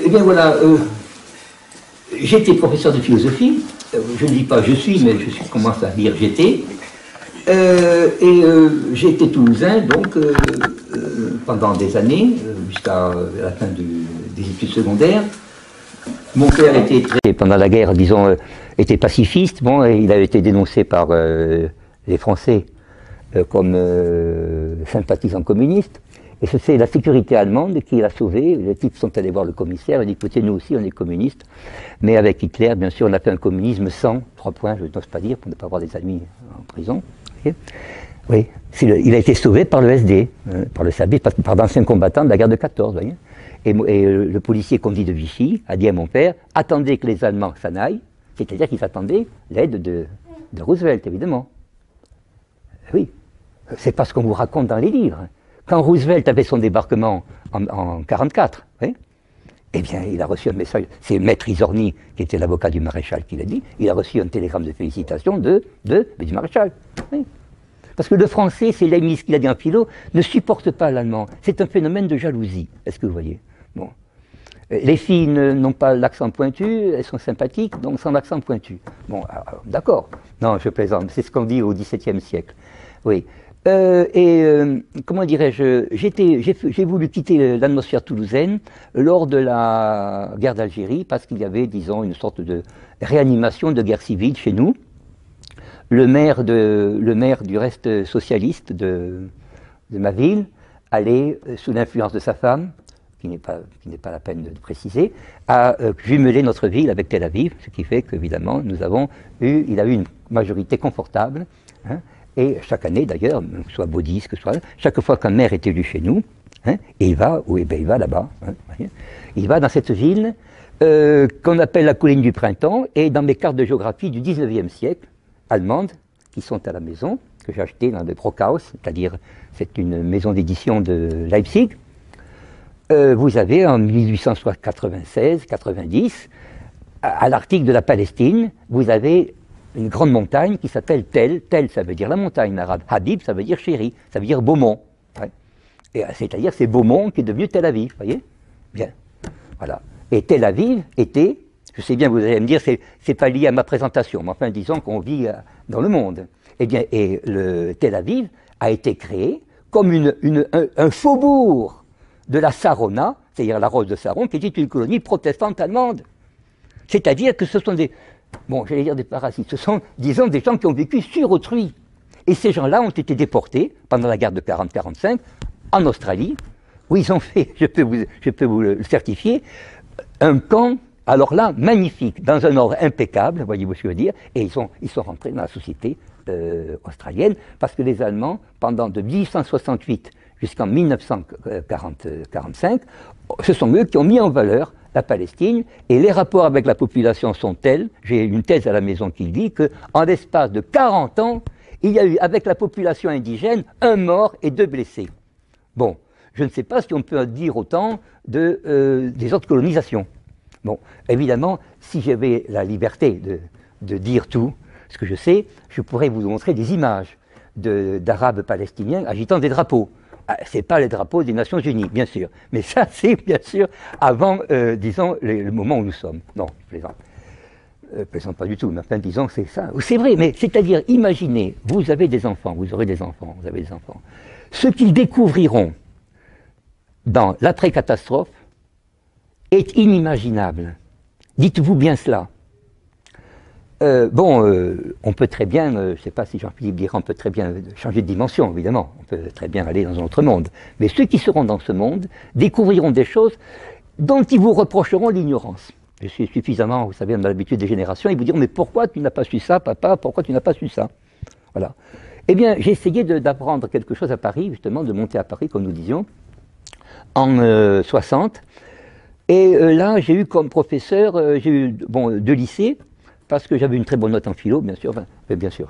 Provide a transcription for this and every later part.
Eh bien voilà, j'étais professeur de philosophie, je ne dis pas je suis, mais je commence à dire j'étais, j'ai été toulousain donc pendant des années, jusqu'à la fin des études secondaires. Mon père était très, pendant la guerre, disons, était pacifiste, bon, et il a été dénoncé par les Français comme sympathisant communiste. Et c'est la sécurité allemande qui l'a sauvé. Les types sont allés voir le commissaire, ils ont dit écoutez, nous aussi on est communistes, mais avec Hitler, bien sûr, on a fait un communisme sans, 3 points, je n'ose pas dire, pour ne pas avoir des amis en prison. Oui, il a été sauvé par le SD, par le service, par d'anciens combattants de la guerre de 14, voyez. Et le policier conduit de Vichy a dit à mon père attendez que les Allemands s'en aillent, c'est-à-dire qu'ils attendaient l'aide de Roosevelt, évidemment. Oui, c'est pas ce qu'on vous raconte dans les livres. Quand Roosevelt avait son débarquement en 1944, oui, eh bien, il a reçu un message, c'est Maître Izorni, qui était l'avocat du maréchal, qui l'a dit, il a reçu un télégramme de félicitations du maréchal. Oui. Parce que le français, c'est l'ami, ce qu'il a dit en philo, ne supporte pas l'allemand. C'est un phénomène de jalousie, est-ce que vous voyez? Bon. Les filles n'ont pas l'accent pointu, elles sont sympathiques, donc sans l'accent pointu. Bon, d'accord. Non, je plaisante, c'est ce qu'on dit au XVIIe siècle. Oui. Comment dirais-je, j'ai voulu quitter l'atmosphère toulousaine lors de la guerre d'Algérie parce qu'il y avait, disons, une sorte de réanimation de guerre civile chez nous. Le maire du reste socialiste de ma ville allait, sous l'influence de sa femme, qui n'est pas la peine de préciser, à jumeler notre ville avec Tel Aviv, ce qui fait qu'évidemment, il a eu une majorité confortable, hein. Et chaque année, d'ailleurs, que ce soit Baudis, que ce soit chaque fois qu'un maire est élu chez nous, hein, et il va là-bas. Hein, il va dans cette ville qu'on appelle la colline du printemps, et dans mes cartes de géographie du 19e siècle, allemandes, qui sont à la maison, que j'ai achetées dans le Brockhaus, c'est-à-dire c'est une maison d'édition de Leipzig, vous avez en 1896-90, à l'Arctique de la Palestine, vous avez une grande montagne qui s'appelle Tel. Tel, ça veut dire la montagne en arabe. Habib, ça veut dire chéri, ça veut dire Beaumont. Ouais. C'est-à-dire c'est Beaumont qui est devenu Tel Aviv, voyez? Bien. Voilà. Et Tel Aviv était, je sais bien, vous allez me dire, c'est pas lié à ma présentation, mais enfin, disons qu'on vit dans le monde. Eh bien, et le Tel Aviv a été créé comme un faubourg de la Sarona, c'est-à-dire la Rose de Saron, qui était une colonie protestante allemande. C'est-à-dire que ce sont j'allais dire des parasites, ce sont, disons, des gens qui ont vécu sur autrui. Et ces gens-là ont été déportés pendant la guerre de 40-45 en Australie, où ils ont fait, je peux vous le certifier, un camp, alors là, magnifique, dans un ordre impeccable, voyez-vous ce que je veux dire, et ils sont rentrés dans la société australienne, parce que les Allemands, pendant de 1868 jusqu'en 1945, ce sont eux qui ont mis en valeur la Palestine, et les rapports avec la population sont tels, j'ai une thèse à la maison qui dit qu'en l'espace de 40 ans, il y a eu avec la population indigène 1 mort et 2 blessés. Bon, je ne sais pas si on peut dire autant des autres colonisations. Bon, évidemment, si j'avais la liberté de dire tout ce que je sais, je pourrais vous montrer des images d'Arabes palestiniens agitant des drapeaux. Ce n'est pas les drapeaux des Nations Unies, bien sûr. Mais ça, c'est bien sûr avant, disons, le moment où nous sommes. Non, je plaisante. Plaisante pas du tout, mais enfin, disons que c'est ça. C'est vrai, mais c'est-à-dire, imaginez, vous avez des enfants, vous aurez des enfants, vous avez des enfants. Ce qu'ils découvriront dans l'après-catastrophe est inimaginable. Dites-vous bien cela. On peut très bien, je ne sais pas si Jean-Philippe dira, on peut très bien changer de dimension, évidemment. On peut très bien aller dans un autre monde. Mais ceux qui seront dans ce monde découvriront des choses dont ils vous reprocheront l'ignorance. Je suis suffisamment, vous savez, on a l'habitude des générations, ils vous diront, mais pourquoi tu n'as pas su ça, papa, pourquoi tu n'as pas su ça? Voilà. Eh bien, j'ai essayé d'apprendre quelque chose à Paris, justement, de monter à Paris, comme nous disions, en 60. Et là, j'ai eu comme professeur, de lycée, parce que j'avais une très bonne note en philo, bien sûr. Enfin, bien sûr,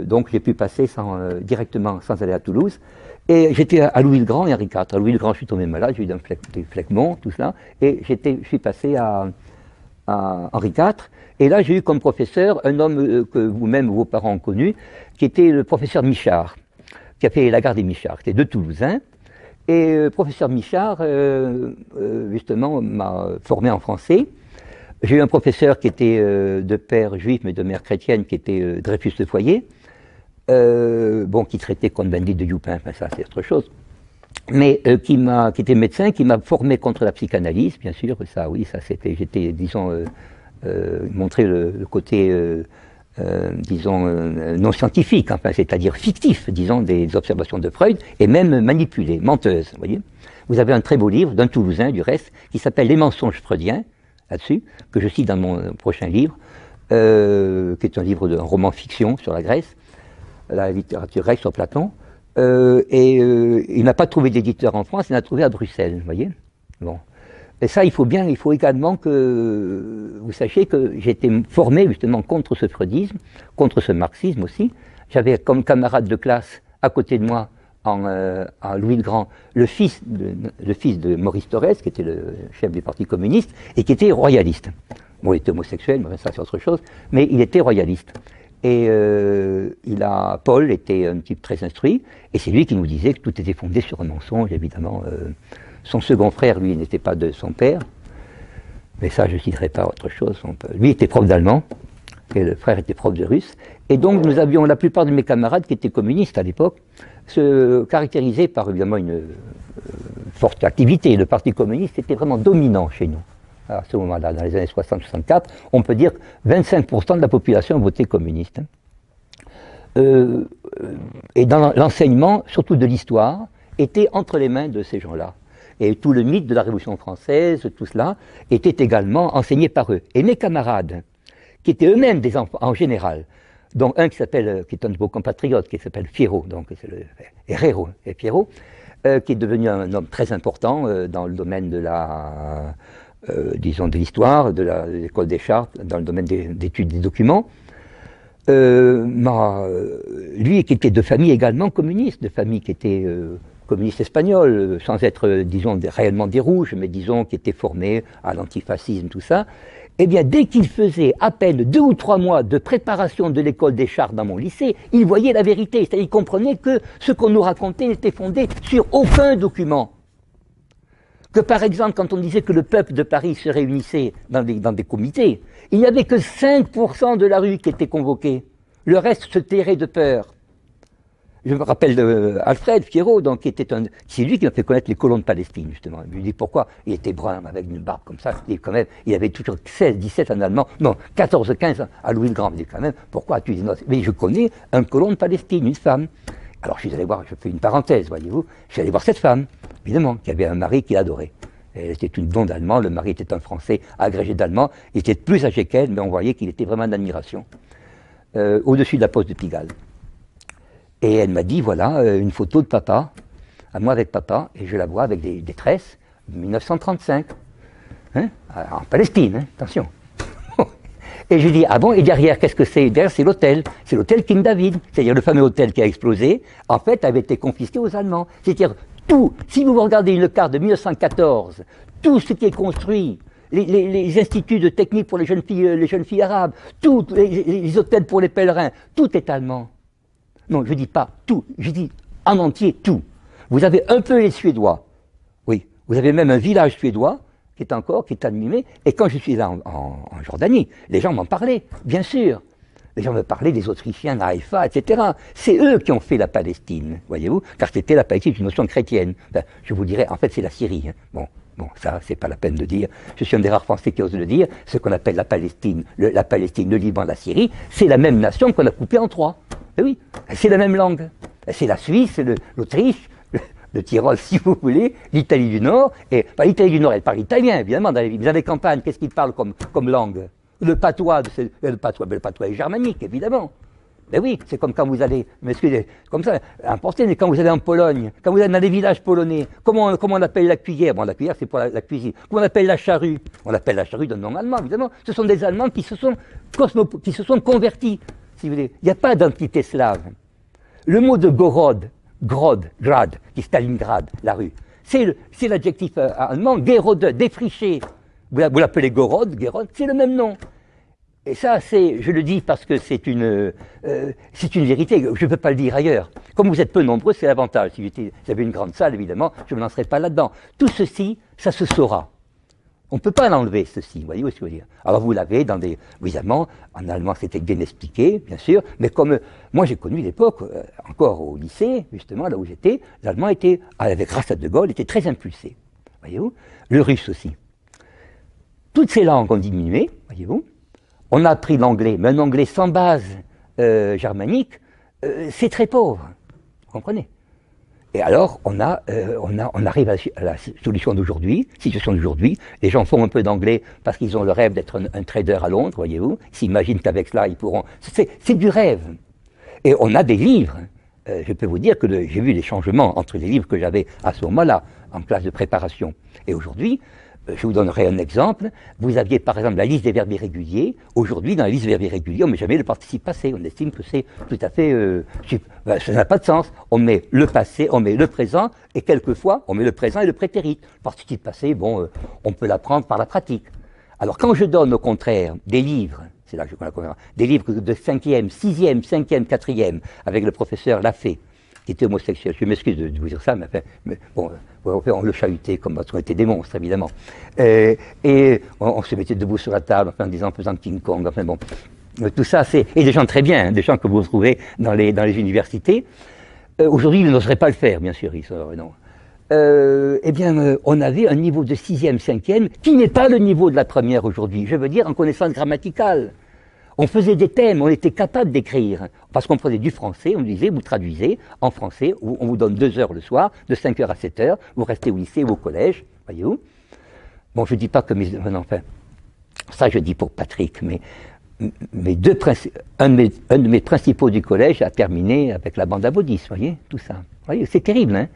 donc j'ai pu passer directement, sans aller à Toulouse. Et j'étais à Louis-le-Grand et Henri IV. À Louis-le-Grand, je suis tombé malade, j'ai eu des phlegmons, tout cela. Et je suis passé à Henri IV. Et là, j'ai eu comme professeur un homme que vous-même, vos parents ont connu, qui était le professeur Michard, qui a fait la gare des Michards. C'était 2 Toulousains. Et professeur Michard, justement, m'a formé en français. J'ai eu un professeur qui était de père juif, mais de mère chrétienne, qui était Dreyfus Le Foyer, qui traitait Cohn-Bendit de Youpin, enfin ça c'est autre chose, mais qui était médecin, qui m'a formé contre la psychanalyse, bien sûr, ça oui, ça c'était, j'étais, disons, montrer le côté, non scientifique, enfin, c'est-à-dire fictif, disons, des observations de Freud, et même manipulées, menteuses, vous voyez. Vous avez un très beau livre, d'un Toulousain du reste, qui s'appelle Les mensonges freudiens, là-dessus, que je cite dans mon prochain livre, qui est un livre un roman fiction sur la Grèce, la littérature grecque sur Platon, il n'a pas trouvé d'éditeur en France, il en a trouvé à Bruxelles, vous voyez. Bon. Et ça, il faut également que vous sachiez que j'ai été formé justement contre ce freudisme, contre ce marxisme aussi. J'avais comme camarade de classe à côté de moi, en Louis le Grand, le fils de Maurice Thorez, qui était le chef du Parti communiste, et qui était royaliste. Bon, il était homosexuel, mais ça c'est autre chose, mais il était royaliste. Et Paul était un type très instruit, et c'est lui qui nous disait que tout était fondé sur un mensonge, évidemment. Son second frère, lui, n'était pas de son père, mais ça je ne citerai pas autre chose. Lui était prof d'allemand, et le frère était prof de russe, et donc nous avions la plupart de mes camarades qui étaient communistes à l'époque, se caractérisaient par évidemment une forte activité. Le Parti communiste était vraiment dominant chez nous. À ce moment-là, dans les années 60-64, on peut dire que 25% de la population votait communiste. Et dans l'enseignement, surtout de l'histoire, était entre les mains de ces gens-là. Et tout le mythe de la Révolution française, tout cela, était également enseigné par eux. Et mes camarades, qui étaient eux-mêmes des enfants en général, dont un qui est un de vos compatriotes, qui s'appelle Fierro, donc c'est le Herrero et Fierro, qui est devenu un homme très important dans le domaine de la, disons, de l'histoire, de l'école des chartes, dans le domaine d'études des documents. Lui qui était de famille également communiste, de famille qui était communiste espagnol, sans être, disons, réellement des rouges, mais disons qui était formé à l'antifascisme, tout ça. Eh bien, dès qu'il faisait à peine 2 ou 3 mois de préparation de l'école des chartes dans mon lycée, il voyait la vérité, c'est-à-dire il comprenait que ce qu'on nous racontait n'était fondé sur aucun document. Que par exemple, quand on disait que le peuple de Paris se réunissait dans des comités, il n'y avait que 5% de la rue qui était convoquée. Le reste se tairait de peur. Je me rappelle d'Alfred Fierro, donc, c'est lui qui m'a fait connaître les colons de Palestine, justement. Je lui dis pourquoi. Il était brun, avec une barbe comme ça. Quand même, il avait toujours 16, 17 en allemand. Non, 14, 15 à Louis le Grand. Je dis quand même, pourquoi tu dis non? Mais je connais un colon de Palestine, une femme. Alors je suis allé voir, je fais une parenthèse, voyez-vous. Je suis allé voir cette femme, évidemment, qui avait un mari qu'il adorait. Elle était une blonde allemande, le mari était un Français agrégé d'allemand. Il était plus âgé qu'elle, mais on voyait qu'il était vraiment d'admiration. Au-dessus de la poste de Pigalle. Et elle m'a dit, voilà, une photo de papa, à moi avec papa, et je la vois avec des tresses, 1935, hein, en Palestine, hein, attention. Et je dis, ah bon, et derrière, qu'est-ce que c'est? Derrière, c'est l'hôtel King David, c'est-à-dire le fameux hôtel qui a explosé, en fait, avait été confisqué aux Allemands. C'est-à-dire, tout, si vous regardez une carte de 1914, tout ce qui est construit, les instituts de technique pour les jeunes filles arabes, tous les hôtels pour les pèlerins, tout est allemand. Non, je ne dis pas tout, je dis en entier tout. Vous avez un peu les Suédois, oui, vous avez même un village suédois qui est animé, et quand je suis là en Jordanie, les gens m'en parlaient, bien sûr. Les gens me parlaient des Autrichiens d'Haïfa, etc. C'est eux qui ont fait la Palestine, voyez-vous, car c'était la Palestine, une notion chrétienne. Enfin, je vous dirais, en fait, c'est la Syrie. Hein. Bon, ça, c'est pas la peine de dire. Je suis un des rares Français qui ose le dire. Ce qu'on appelle la Palestine, le Liban, la Syrie, c'est la même nation qu'on a coupée en 3. Et oui, c'est la même langue. C'est la Suisse, l'Autriche, le Tyrol, si vous voulez, l'Italie du Nord. Et l'Italie du Nord, elle parle italien, évidemment. Dans les campagnes, qu'est-ce qu'ils parlent comme langue? Le patois est germanique, évidemment. Ben oui, c'est comme quand vous allez, excusez, comme ça, important, mais quand vous allez en Pologne, quand vous allez dans les villages polonais, comment on appelle la cuillère? Bon, la cuillère, c'est pour la cuisine. Comment on appelle la charrue? On appelle la charrue d'un nom allemand, évidemment. Ce sont des Allemands qui se sont convertis, si vous voulez. Il n'y a pas d'entité slave. Le mot de Grad, qui est Stalingrad, la rue, c'est l'adjectif allemand, Gerode, défriché. Vous l'appelez Gerod, c'est le même nom. et ça, je le dis parce que c'est une vérité, je ne peux pas le dire ailleurs. Comme vous êtes peu nombreux, c'est l'avantage. Si j'avais une grande salle, évidemment, je ne me lancerais pas là-dedans. Tout ceci, ça se saura. On ne peut pas l'enlever, ceci, vous voyez ce que je veux dire. Alors vous l'avez dans des... Évidemment, en allemand, c'était bien expliqué, bien sûr, mais comme... moi, j'ai connu l'époque, encore au lycée, justement, là où j'étais, l'allemand était, grâce à De Gaulle, était très impulsé. Voyez-vous. Le russe aussi. Toutes ces langues ont diminué, voyez-vous. On a appris l'anglais, mais un anglais sans base germanique, c'est très pauvre. Vous comprenez? Et alors, on arrive à la situation d'aujourd'hui, les gens font un peu d'anglais parce qu'ils ont le rêve d'être un trader à Londres, voyez-vous. Ils s'imaginent qu'avec cela, ils pourront... C'est du rêve. Et on a des livres. Je peux vous dire que j'ai vu les changements entre les livres que j'avais à ce moment-là, en classe de préparation. Et aujourd'hui, je vous donnerai un exemple. Vous aviez par exemple la liste des verbes irréguliers. Aujourd'hui, dans la liste des verbes irréguliers, on ne met jamais le participe passé. On estime que c'est tout à fait... ça n'a pas de sens. On met le passé, on met le présent, et quelquefois, on met le présent et le prétérit. Le participe passé, bon, on peut l'apprendre par la pratique. Alors quand je donne au contraire des livres, c'est là que je connais la conférence, des livres de 5e, 6e, 5e, 4e, avec le professeur Lafay, qui était homosexuel. Je m'excuse de vous dire ça, mais, enfin, bon, on le chahutait comme on était des monstres, évidemment. Et on se mettait debout sur la table, enfin, en faisant King Kong, enfin bon. Tout ça, c'est... Et des gens très bien, des gens que vous trouvez dans les universités. Aujourd'hui, ils n'oseraient pas le faire, bien sûr, non. Eh bien, on avait un niveau de 6e, 5e, qui n'est pas le niveau de la première aujourd'hui. Je veux dire, en connaissance grammaticale. On faisait des thèmes, on était capable d'écrire, parce qu'on prenait du français, on disait, vous traduisez en français, on vous donne 2 heures le soir, de 5 heures à 7 heures, vous restez au lycée ou au collège, voyez-vous. Bon, je ne dis pas que enfin, ça je dis pour Patrick, mais un de mes principaux du collège a terminé avec la bande à Baudis, voyez, tout ça. Voyez, c'est terrible, hein.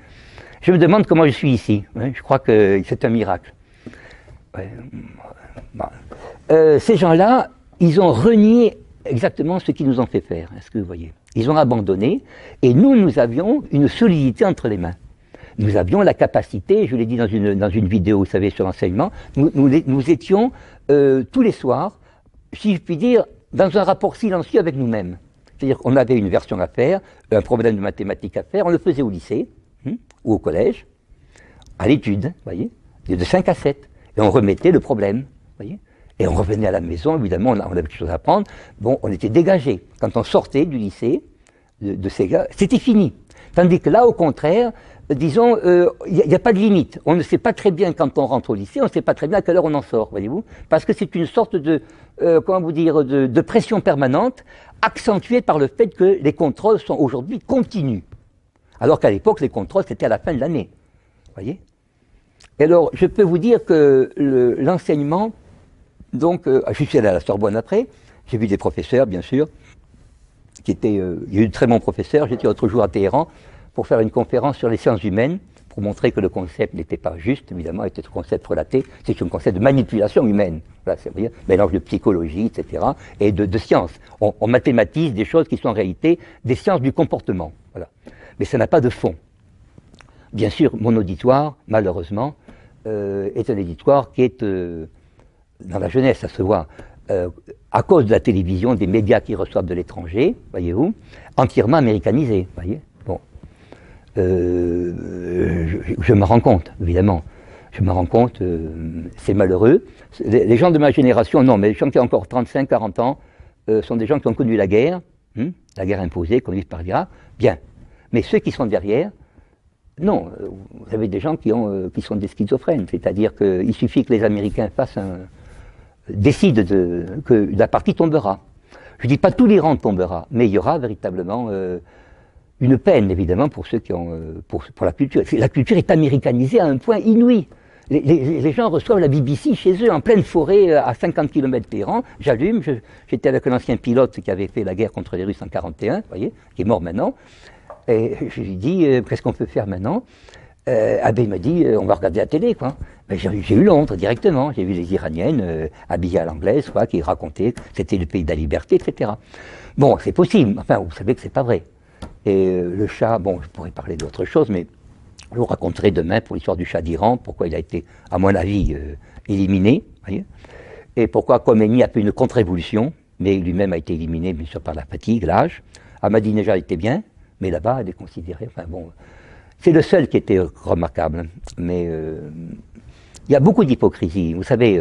Je me demande comment je suis ici, hein, je crois que c'est un miracle. Ouais. Bon. Ces gens-là, ils ont renié exactement ce qu'ils nous ont fait faire, est-ce que vous voyez? Ils ont abandonné, et nous avions une solidité entre les mains. Nous avions la capacité, je l'ai dit dans une vidéo, vous savez, sur l'enseignement, nous étions tous les soirs, si je puis dire, dans un rapport silencieux avec nous-mêmes. C'est-à-dire qu'on avait une version à faire, un problème de mathématiques à faire, on le faisait au lycée, ou au collège, à l'étude, vous voyez, de 5 à 7, et on remettait le problème, vous voyez. Et on revenait à la maison, évidemment, on avait quelque chose à apprendre. Bon, on était dégagé. Quand on sortait du lycée, de ces gars, c'était fini. Tandis que là, au contraire, disons, il n'y a pas de limite. On ne sait pas très bien quand on rentre au lycée, on ne sait pas très bien à quelle heure on en sort, voyez-vous. Parce que c'est une sorte de, comment vous dire, de pression permanente, accentuée par le fait que les contrôles sont aujourd'hui continus. Alors qu'à l'époque, les contrôles, c'était à la fin de l'année. Voyez. Et alors, je peux vous dire que l'enseignement... Donc, je suis allé à la Sorbonne après, j'ai vu des professeurs, bien sûr, il y a eu de très bons professeurs. J'étais l'autre jour à Téhéran pour faire une conférence sur les sciences humaines, pour montrer que le concept n'était pas juste, évidemment, était un concept relaté, c'est un concept de manipulation humaine. Voilà, c'est-à-dire mélange de psychologie, etc., et de sciences. On mathématise des choses qui sont en réalité des sciences du comportement. Voilà. Mais ça n'a pas de fond. Bien sûr, mon auditoire, malheureusement, est un auditoire qui est... dans la jeunesse, ça se voit, à cause de la télévision, des médias qui reçoivent de l'étranger, voyez-vous, entièrement américanisés, voyez. Bon, je me rends compte, évidemment, je me rends compte, c'est malheureux. Les gens de ma génération, non, mais les gens qui ont encore 35, 40 ans, sont des gens qui ont connu la guerre imposée, conduite par l'IRA, bien. Mais ceux qui sont derrière, non, vous avez des gens qui sont des schizophrènes, c'est-à-dire qu'il suffit que les Américains décident que la partie tombera. Je ne dis pas tous les rangs tombera, mais il y aura véritablement une peine, évidemment, pour ceux qui ont pour la culture. La culture est américanisée à un point inouï. Les gens reçoivent la BBC chez eux, en pleine forêt, à 50 km/h. J'allume, j'étais avec un ancien pilote qui avait fait la guerre contre les Russes en 1941, vous voyez, qui est mort maintenant. Et je lui dis, qu'est-ce qu'on peut faire maintenant? Ben, il m'a dit, on va regarder la télé, quoi. Ben, j'ai eu Londres directement, j'ai vu les Iraniennes habillées à l'anglaise, quoi, qui racontaient que c'était le pays de la liberté, etc. Bon, c'est possible, enfin, vous savez que c'est pas vrai. Et le chat, bon, je pourrais parler d'autre chose, mais je vous raconterai demain pour l'histoire du chat d'Iran, pourquoi il a été, à mon avis, éliminé, voyez, et pourquoi Khomeini a fait une contre-révolution, mais lui-même a été éliminé, bien sûr, par la fatigue, l'âge. Ahmadinejad était bien, mais là-bas, elle est considérée, enfin bon, c'est le seul qui était remarquable, mais il y a beaucoup d'hypocrisie, vous savez,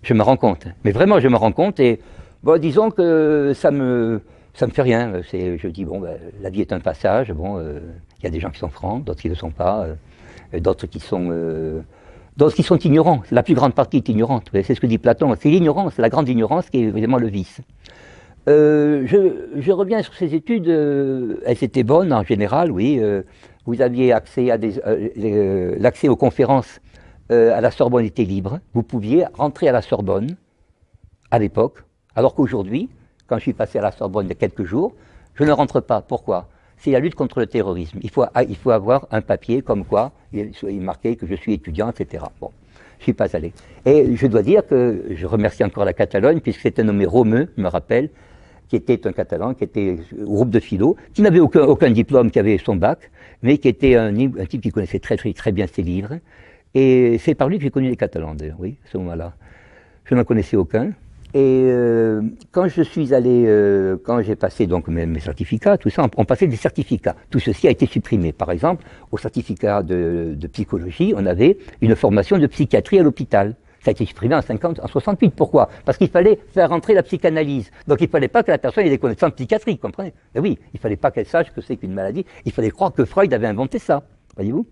je me rends compte, mais vraiment je me rends compte, et bon, disons que ça me fait rien, je dis, bon, ben, la vie est un passage, bon, il y a des gens qui sont francs, d'autres qui ne le sont pas, d'autres qui sont ignorants, la plus grande partie est ignorante, c'est ce que dit Platon, c'est l'ignorance, la grande ignorance qui est évidemment le vice. Je reviens sur ces études, elles étaient bonnes en général, oui, vous aviez accès à l'accès aux conférences à la Sorbonne était libre, vous pouviez rentrer à la Sorbonne à l'époque, alors qu'aujourd'hui, quand je suis passé à la Sorbonne il y a quelques jours, je ne rentre pas. Pourquoi? C'est la lutte contre le terrorisme. Il faut avoir un papier comme quoi il est marqué que je suis étudiant, etc. Bon, je ne suis pas allé. Et je dois dire que je remercie encore la Catalogne, puisque c'était nommé Romeu, je me rappelle, qui était un Catalan, qui était au groupe de philo, qui n'avait aucun diplôme, qui avait son bac, mais qui était un type qui connaissait très bien ses livres. Et c'est par lui que j'ai connu les Catalans, d'ailleurs, oui, à ce moment-là. Je n'en connaissais aucun. Et quand je suis allé, quand j'ai passé donc mes certificats, tout ça, on passait des certificats. Tout ceci a été supprimé. Par exemple, au certificat de psychologie, on avait une formation de psychiatrie à l'hôpital. Ça a été supprimé en 68. Pourquoi? Parce qu'il fallait faire entrer la psychanalyse. Donc il ne fallait pas que la personne ait des connaissances psychiatriques, comprenez? Et oui, il ne fallait pas qu'elle sache ce que c'est qu'une maladie. Il fallait croire que Freud avait inventé ça, voyez-vous?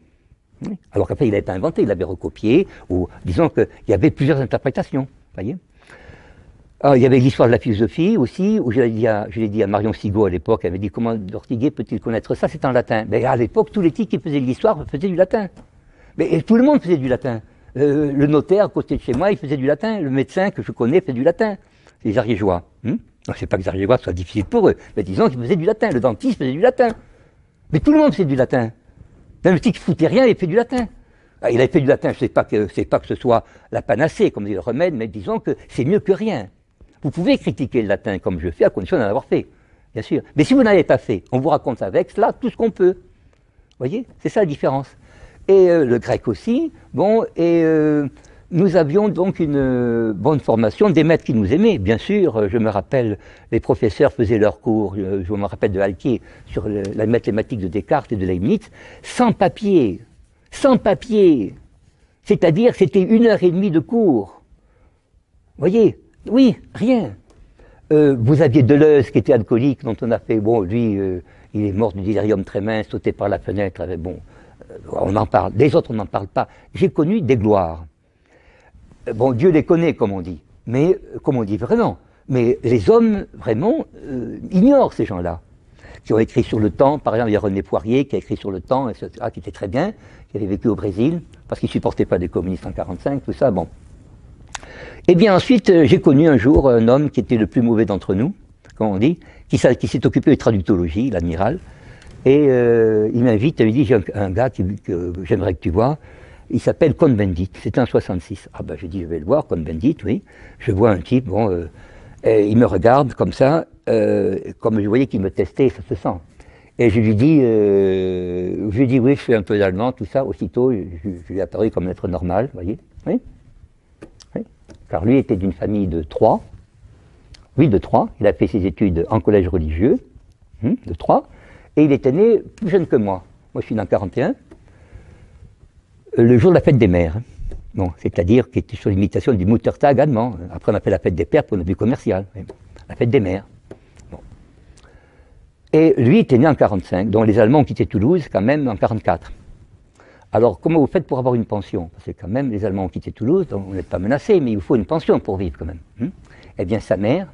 Alors qu'après, il n'a pas inventé, il l'avait recopié, ou disons qu'il y avait plusieurs interprétations, voyez. Alors, il y avait l'histoire de la philosophie aussi, où je l'ai dit à Marion Sigaud à l'époque, elle avait dit comment Ortiguet peut-il connaître ça, c'est en latin. Mais à l'époque, tous les types qui faisaient de l'histoire faisaient du latin. Mais tout le monde faisait du latin. Le notaire à côté de chez moi, il faisait du latin. Le médecin que je connais fait du latin. Les Ariégeois. Non, c'est pas que les Ariégeois soient difficiles pour eux, mais disons qu'ils faisaient du latin. Le dentiste faisait du latin. Mais tout le monde faisait du latin. Même le type qui foutait rien, il fait du latin. Il a fait du latin, je ne sais pas que ce soit la panacée, comme dit le remède, mais disons que c'est mieux que rien. Vous pouvez critiquer le latin comme je fais, à condition d'en avoir fait, bien sûr. Mais si vous n'avez pas fait, on vous raconte avec cela tout ce qu'on peut. Vous voyez, c'est ça la différence. Et le grec aussi, bon, et nous avions donc une bonne formation, des maîtres qui nous aimaient, bien sûr. Je me rappelle, les professeurs faisaient leurs cours, je me rappelle de Halquier, sur la mathématique de Descartes et de Leibniz, sans papier, c'est-à-dire c'était 1h30 de cours. Vous voyez, oui, rien. Vous aviez Deleuze qui était alcoolique, dont on a fait, bon, lui, il est mort du délirium tremens, sauté par la fenêtre, bon, on en parle. Les autres, on n'en parle pas. J'ai connu des gloires. Bon, Dieu les connaît, comme on dit. Mais, comme on dit vraiment. Mais les hommes, vraiment, ignorent ces gens-là. Qui ont écrit sur le temps, par exemple, il y a René Poirier qui a écrit sur le temps, etc., qui était très bien, qui avait vécu au Brésil, parce qu'il ne supportait pas des communistes en 1945, tout ça, bon. Et bien ensuite, j'ai connu un jour un homme qui était le plus mauvais d'entre nous, comme on dit, qui s'est occupé de traductologie, l'amiral, et il m'invite, il me dit, j'ai un gars que j'aimerais que tu vois, il s'appelle Cohn-Bendit, c'était en 66. Ah ben je dis, je vais le voir, Cohn-Bendit, oui. Je vois un type, bon, il me regarde comme ça, comme je voyais qu'il me testait, ça se sent. Et je lui dis, oui, je fais un peu d'allemand, tout ça. Aussitôt, je lui ai apparu comme un être normal, vous voyez, oui. Oui. Car lui était d'une famille de Troyes. Oui, de Troyes. Il a fait ses études en collège religieux, de Troyes. Et il était né plus jeune que moi. Moi, je suis né en 41. Le jour de la fête des mères. Bon, c'est-à-dire qu'il était sur l'imitation du Muttertag allemand. Après, on a fait la fête des pères pour une vue commerciale. La fête des mères. Bon. Et lui était né en 45, donc les Allemands ont quitté Toulouse quand même en 44. Alors, comment vous faites pour avoir une pension? Parce que quand même, les Allemands ont quitté Toulouse, donc vous n'êtes pas menacé, mais il vous faut une pension pour vivre quand même. Eh bien, sa mère,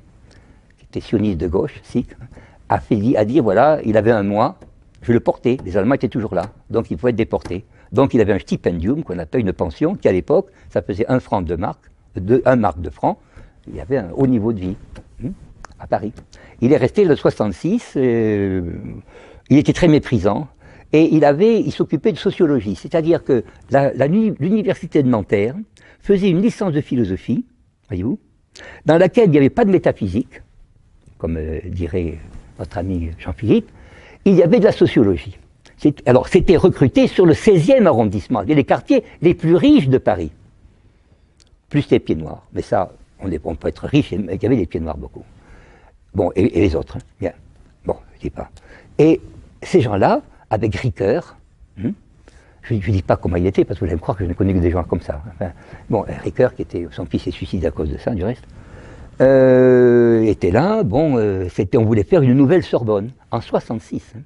qui était sioniste de gauche, sikh, a dit, voilà, il avait un mois, je le portais, les Allemands étaient toujours là, donc il pouvait être déporté. Donc il avait un stipendium qu'on appelle une pension, qui à l'époque, ça faisait 1 franc de marque, 1 marque de franc, il avait un haut niveau de vie, à Paris. Il est resté le 66, il était très méprisant, et il s'occupait de sociologie, c'est-à-dire que l'université de Nanterre faisait une licence de philosophie, voyez-vous, dans laquelle il n'y avait pas de métaphysique, comme dirait notre ami Jean-Philippe, il y avait de la sociologie. Alors, c'était recruté sur le 16e arrondissement, les quartiers les plus riches de Paris. Plus les pieds noirs. Mais ça, on peut être riche, mais il y avait des pieds noirs beaucoup. Bon, et les autres, hein. Bien. Bon, je dis pas. Et ces gens-là, avec Ricoeur, je ne dis pas comment il était, parce que vous allez me croire que je ne connais que des gens comme ça. Enfin, bon, Ricoeur, qui était, son fils s'est suicidé à cause de ça, du reste, était là, bon, on voulait faire une nouvelle Sorbonne, en 66, hein,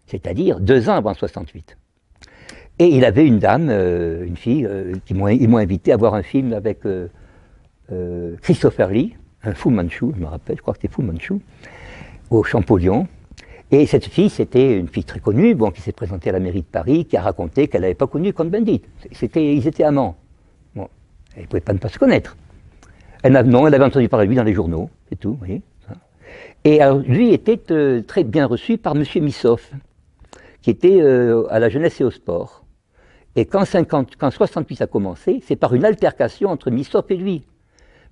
c'est-à-dire 2 ans avant 68. Et il avait une dame, une fille, ils m'ont invité à voir un film avec Christopher Lee, un Fu Manchu, je me rappelle, je crois que c'était Fu Manchu, au Champollion. Et cette fille, c'était une fille très connue, bon, qui s'est présentée à la mairie de Paris, qui a raconté qu'elle n'avait pas connu Cohn-Bendit. Ils étaient amants. Bon, elle ne pouvait pas ne pas se connaître. Elle avait entendu parler de lui dans les journaux, c'est tout, vous voyez. Et alors, lui était très bien reçu par M. Missoff, qui était à la jeunesse et au sport. Et quand 68 a commencé, c'est par une altercation entre Missoff et lui.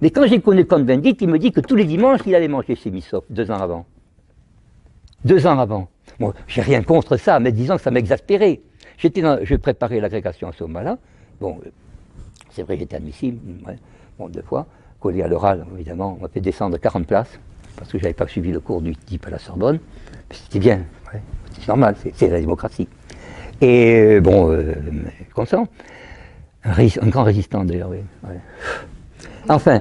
Mais quand j'ai connu Cohn-Bendit, il me dit que tous les dimanches, il allait manger chez Missoff, 2 ans avant. 2 ans avant. Bon, j'ai rien contre ça, mais disons que ça m'exaspérait. Je préparais l'agrégation à ce moment-là. Bon, c'est vrai, j'étais admissible, ouais, bon, 2 fois. Collé à l'oral, évidemment, on m'a fait descendre 40 places, parce que je n'avais pas suivi le cours du type à la Sorbonne. C'était bien, ouais, c'est normal, c'est la démocratie. Et bon, consent. Un grand résistant d'ailleurs, oui. Ouais. Enfin,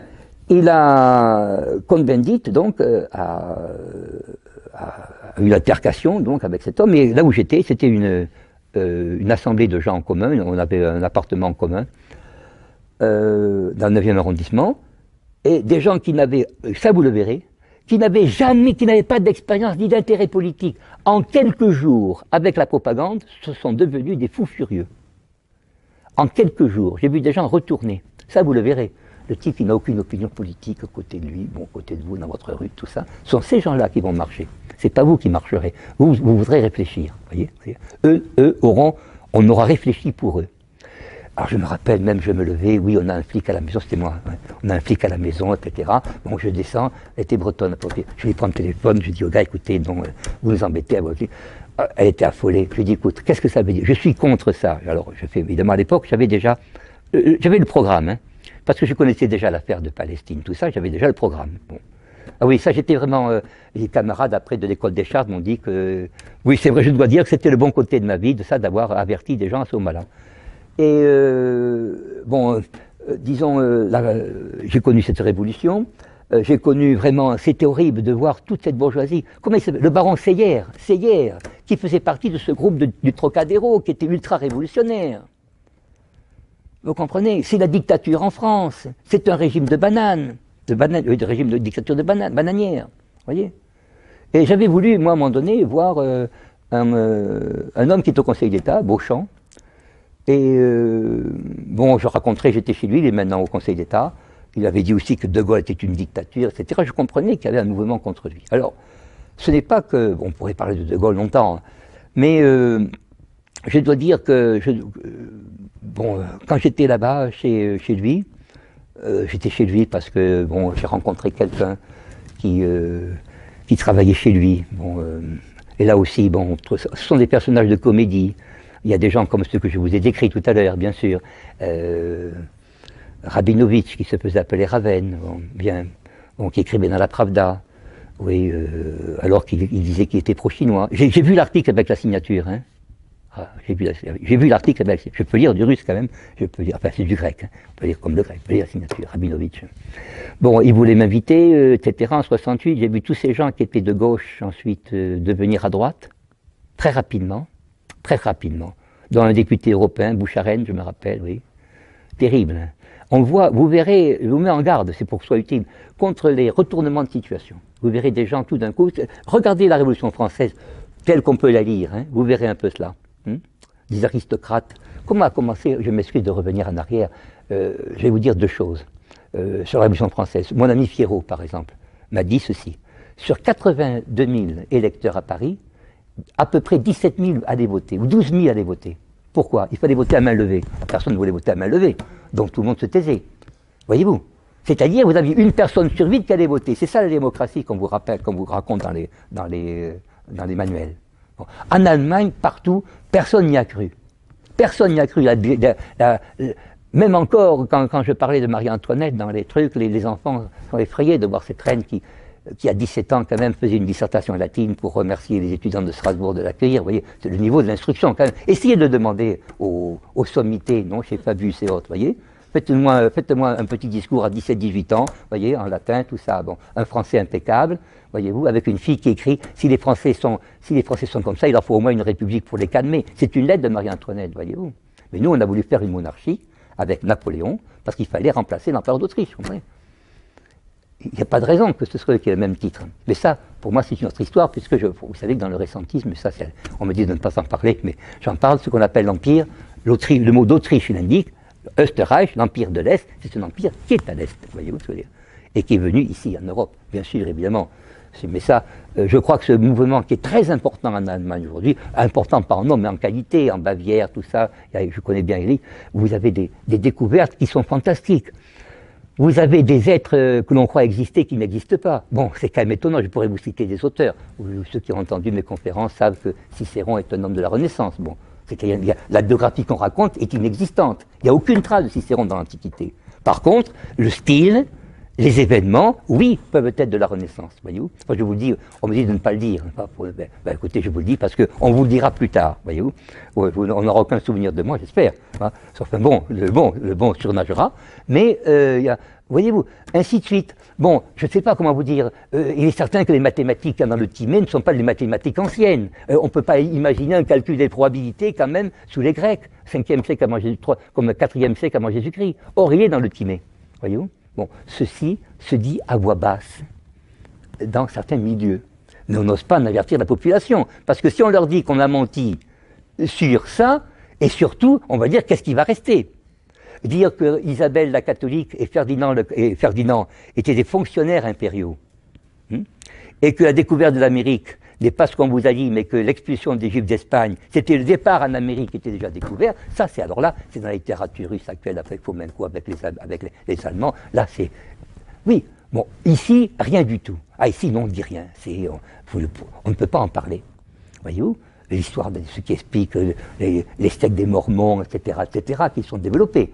Cohn-Bendit, donc, a eu l'altercation donc avec cet homme, et là où j'étais, c'était une assemblée de gens en commun, on avait un appartement en commun, dans le 9e arrondissement, et des gens qui n'avaient, ça vous le verrez, qui n'avaient pas d'expérience ni d'intérêt politique. En quelques jours, avec la propagande, se sont devenus des fous furieux. En quelques jours, j'ai vu des gens retourner, ça vous le verrez. Le type, il n'a aucune opinion politique à côté de lui, bon, à côté de vous, dans votre rue, tout ça. Ce sont ces gens-là qui vont marcher. C'est pas vous qui marcherez. Vous voudrez réfléchir, voyez. On aura réfléchi pour eux. Alors je me rappelle, même je me levais, oui, on a un flic à la maison, c'était moi, ouais. On a un flic à la maison, etc. Bon, je descends, elle était bretonne, je lui prends le téléphone, je dis au gars, écoutez, non, vous nous embêtez à votre flic. Elle était affolée, je lui dis, écoute, qu'est-ce que ça veut dire? Je suis contre ça. Alors, je fais, évidemment, à l'époque, j'avais le programme, hein. Parce que je connaissais déjà l'affaire de Palestine, tout ça, j'avais déjà le programme. Bon. Ah oui, ça j'étais vraiment... les camarades après de l'école des Chartes m'ont dit que... Oui, c'est vrai, je dois dire que c'était le bon côté de ma vie, de ça, d'avoir averti des gens à ce moment-là. Et bon, disons, j'ai connu cette révolution, j'ai connu vraiment... C'était horrible de voir toute cette bourgeoisie. Comment il s'appelle? Le baron Seyer, qui faisait partie de ce groupe du Trocadéro, qui était ultra-révolutionnaire. Vous comprenez? C'est la dictature en France. C'est un régime de bananes. Régime de dictature de bananière. Voyez? Et j'avais voulu, moi, à un moment donné, voir un homme qui est au Conseil d'État, Beauchamp. Et bon, je raconterai, j'étais chez lui, il est maintenant au Conseil d'État. Il avait dit aussi que De Gaulle était une dictature, etc. Je comprenais qu'il y avait un mouvement contre lui. Alors, ce n'est pas que... Bon, on pourrait parler de Gaulle longtemps, hein, mais je dois dire que... Bon, quand j'étais là-bas, chez lui, j'étais chez lui parce que bon, j'ai rencontré quelqu'un qui travaillait chez lui. Bon, et là aussi, bon, ce sont des personnages de comédie. Il y a des gens comme ceux que je vous ai décrits tout à l'heure, bien sûr. Rabinovitch, qui se faisait appeler Raven, bon, qui écrivait dans la Pravda. Oui, alors qu'il disait qu'il était pro-chinois. J'ai vu l'article avec la signature, hein. Ah, j'ai vu l'article, je peux lire du russe quand même, je peux lire, enfin c'est du grec, hein. On peut lire comme le grec, on peut lire la signature, Rabinovitch. Bon, il voulait m'inviter, etc. En 68, j'ai vu tous ces gens qui étaient de gauche ensuite devenir à droite, très rapidement, dont un député européen, Boucharen, je me rappelle, oui, terrible. Hein. On le voit, vous verrez, je vous mets en garde, c'est pour que ce soit utile, contre les retournements de situation. Vous verrez des gens tout d'un coup, regardez la Révolution française telle qu'on peut la lire, hein, vous verrez un peu cela. Des aristocrates. Comment a commencé, je m'excuse de revenir en arrière, je vais vous dire 2 choses sur la Révolution française. Mon ami Fierot, par exemple, m'a dit ceci. Sur 82 000 électeurs à Paris, à peu près 17 000 allaient voter, ou 12 000 allaient voter. Pourquoi? Il fallait voter à main levée. Personne ne voulait voter à main levée, donc tout le monde se taisait. Voyez-vous? C'est-à-dire, vous aviez une personne sur 8 qui allait voter. C'est ça la démocratie qu'on vous rappelle, qu'on vous raconte dans les manuels. Bon. En Allemagne, partout, personne n'y a cru. Personne n'y a cru. Même encore, quand je parlais de Marie-Antoinette dans les trucs, les enfants sont effrayés de voir cette reine qui... qui à 17 ans quand même faisait une dissertation latine pour remercier les étudiants de Strasbourg de l'accueillir. Vous voyez, c'est le niveau de l'instruction quand même. Essayez de demander aux sommités, non, chez Fabius et autres, vous voyez. Faites-moi un petit discours à 17-18 ans, voyez, en latin, tout ça. Bon, un français impeccable, voyez-vous, avec une fille qui écrit si les Français sont comme ça, il leur faut au moins une république pour les calmer. C'est une lettre de Marie-Antoinette, voyez-vous. Mais nous, on a voulu faire une monarchie avec Napoléon parce qu'il fallait remplacer l'empereur d'Autriche. Vous voyez. Il n'y a pas de raison que ce soit le même titre. Mais ça, pour moi, c'est une autre histoire, puisque vous savez que dans le récentisme, ça, on me dit de ne pas en parler, mais j'en parle, ce qu'on appelle l'Empire. Le mot d'Autriche, il indique, Österreich, l'Empire de l'Est, c'est un empire qui est à l'Est, voyez-vous ce que je veux dire, et qui est venu ici, en Europe, bien sûr, évidemment. Mais ça, je crois que ce mouvement qui est très important en Allemagne aujourd'hui, important par nom, mais en qualité, en Bavière, tout ça, je connais bien Elie, vous avez des découvertes qui sont fantastiques. Vous avez des êtres que l'on croit exister qui n'existent pas. Bon, c'est quand même étonnant, je pourrais vous citer des auteurs. Ceux qui ont entendu mes conférences savent que Cicéron est un homme de la Renaissance. Bon, c'est qu'il y a la biographie qu'on raconte est inexistante. Il n'y a aucune trace de Cicéron dans l'Antiquité. Par contre, le style, les événements, oui, peuvent être de la Renaissance, voyez-vous. Enfin, je vous le dis, on me dit de ne pas le dire. Écoutez, je vous le dis parce qu'on vous le dira plus tard, voyez-vous. On n'aura aucun souvenir de moi, j'espère. Hein. Sauf que le bon surnagera. Mais, voyez-vous, ainsi de suite. Bon, je ne sais pas comment vous dire. Il est certain que les mathématiques dans le Timée ne sont pas des mathématiques anciennes. On ne peut pas imaginer un calcul des probabilités quand même sous les Grecs, 5e siècle avant Jésus-Christ, comme 4e siècle avant Jésus-Christ. Or, il est dans le Timée, voyez-vous. Bon, ceci se dit à voix basse dans certains milieux. Mais on n'ose pas en avertir la population. Parce que si on leur dit qu'on a menti sur ça, et surtout, on va dire qu'est-ce qui va rester. Dire que Isabelle la catholique et Ferdinand étaient des fonctionnaires impériaux, et que la découverte de l'Amérique n'est pas ce qu'on vous a dit, mais que l'expulsion des Juifs d'Espagne, c'était le départ en Amérique qui était déjà découvert, ça c'est alors là, c'est dans la littérature russe actuelle, avec Fomenko, avec les Allemands, là c'est... Oui, bon, ici, rien du tout. Ah, ici, non, on ne dit rien, on ne peut pas en parler, voyez-vous, l'histoire de ce qui explique les steaks des Mormons, etc., qui sont développés.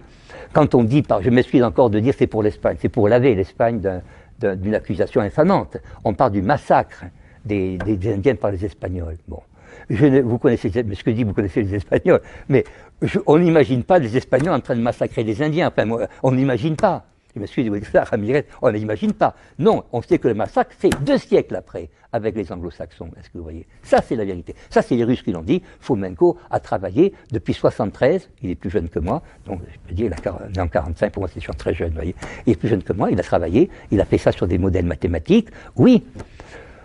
Quand on dit, je m'excuse encore de dire c'est pour l'Espagne, c'est pour laver l'Espagne d'une accusation infamante, on parle du massacre des Indiens par les Espagnols. Bon, vous connaissez les Espagnols, mais on n'imagine pas les Espagnols en train de massacrer les Indiens. Enfin, on n'imagine pas. Je m'excuse de vous dire ça, Ramirez, on n'imagine pas. Non, on sait que le massacre, c'est 2 siècles après, avec les Anglo-Saxons. Est-ce que vous voyez? Ça, c'est la vérité. Ça, c'est les Russes qui l'ont dit. Fomenko a travaillé depuis 73. Il est plus jeune que moi. Donc, je peux dire, il est né en 45. Pour moi, c'est toujours très jeune. Vous voyez. Il est plus jeune que moi. Il a travaillé. Il a fait ça sur des modèles mathématiques. Oui.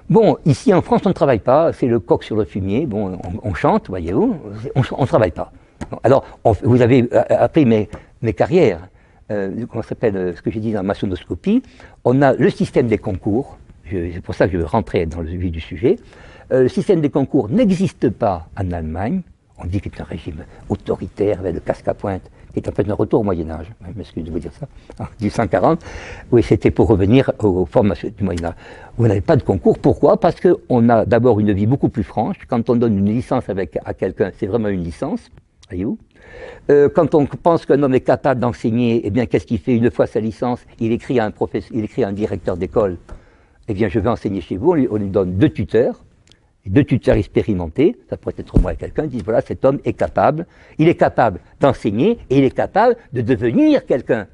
Bon, ici en France, on ne travaille pas, c'est le coq sur le fumier, bon, on chante, voyez-vous, on ne travaille pas. Bon, alors, vous avez appris mes carrières, comment ça s'appelle, ce que j'ai dit dans la maçonnoscopie, on a le système des concours, c'est pour ça que je veux rentrer dans le vif du sujet, le système des concours n'existe pas en Allemagne, on dit qu'il est un régime autoritaire avec le casque à pointe, qui est en fait un retour au Moyen-Âge, je m'excuse de vous dire ça, en 1840, oui, c'était pour revenir aux formations du Moyen-Âge. Vous n'avez pas de concours, pourquoi? Parce qu'on a d'abord une vie beaucoup plus franche, quand on donne une licence à quelqu'un, c'est vraiment une licence, voyez-vous. Quand on pense qu'un homme est capable d'enseigner, eh bien, qu'est-ce qu'il fait une fois sa licence? Il écrit à un directeur d'école, eh bien, je vais enseigner chez vous, on lui donne 2 tuteurs expérimentés, ça pourrait être moi et quelqu'un, disent voilà, cet homme est capable, il est capable d'enseigner et il est capable de devenir quelqu'un.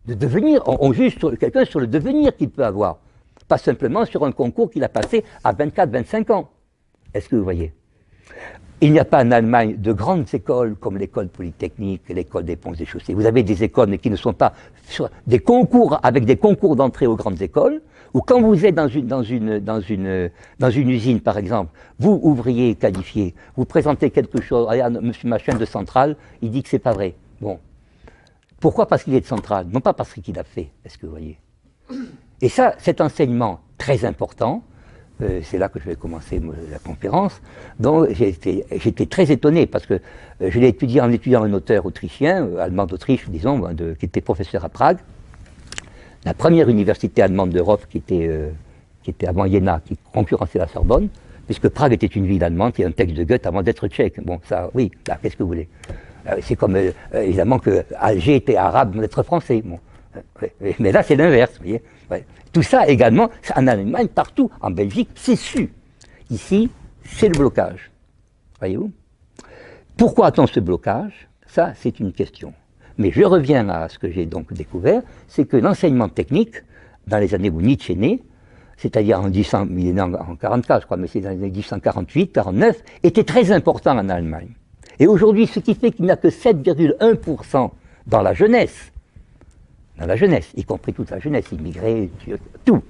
On juge quelqu'un sur le devenir qu'il peut avoir, pas simplement sur un concours qu'il a passé à 24-25 ans. Est-ce que vous voyez? Il n'y a pas en Allemagne de grandes écoles comme l'école polytechnique, l'école des ponts et chaussées. Vous avez des écoles mais qui ne sont pas sur des concours avec des concours d'entrée aux grandes écoles, ou quand vous êtes dans une usine par exemple, vous ouvrier qualifié, vous présentez quelque chose, regarde monsieur machin de Centrale, il dit que c'est pas vrai. Bon. Pourquoi? Parce qu'il est de Centrale, non pas parce qu'il a fait, est-ce que vous voyez? Et ça, cet enseignement très important, c'est là que je vais commencer la conférence, donc j'étais très étonné parce que je l'ai étudié en étudiant un auteur autrichien, allemand d'Autriche, disons, qui était professeur à Prague, la première université allemande d'Europe qui était avant Iéna, qui concurrençait la Sorbonne, puisque Prague était une ville allemande, il y a un texte de Goethe avant d'être tchèque. Bon, ça, oui, là, qu'est-ce que vous voulez? C'est comme, évidemment, que Alger était arabe avant d'être français. Bon, Mais là, c'est l'inverse, vous voyez. Ouais. Tout ça également, en Allemagne, partout, en Belgique, c'est su. Ici, c'est le blocage. Voyez-vous? Pourquoi a-t-on ce blocage? Ça, c'est une question. Mais je reviens à ce que j'ai donc découvert, c'est que l'enseignement technique, dans les années où Nietzsche est né, c'est-à-dire en 1800, il est né en 1944, je crois, mais c'est dans les années 1848, 49, était très important en Allemagne. Et aujourd'hui, ce qui fait qu'il n'y a que 7,1% dans la jeunesse, y compris toute la jeunesse, immigrée, tout,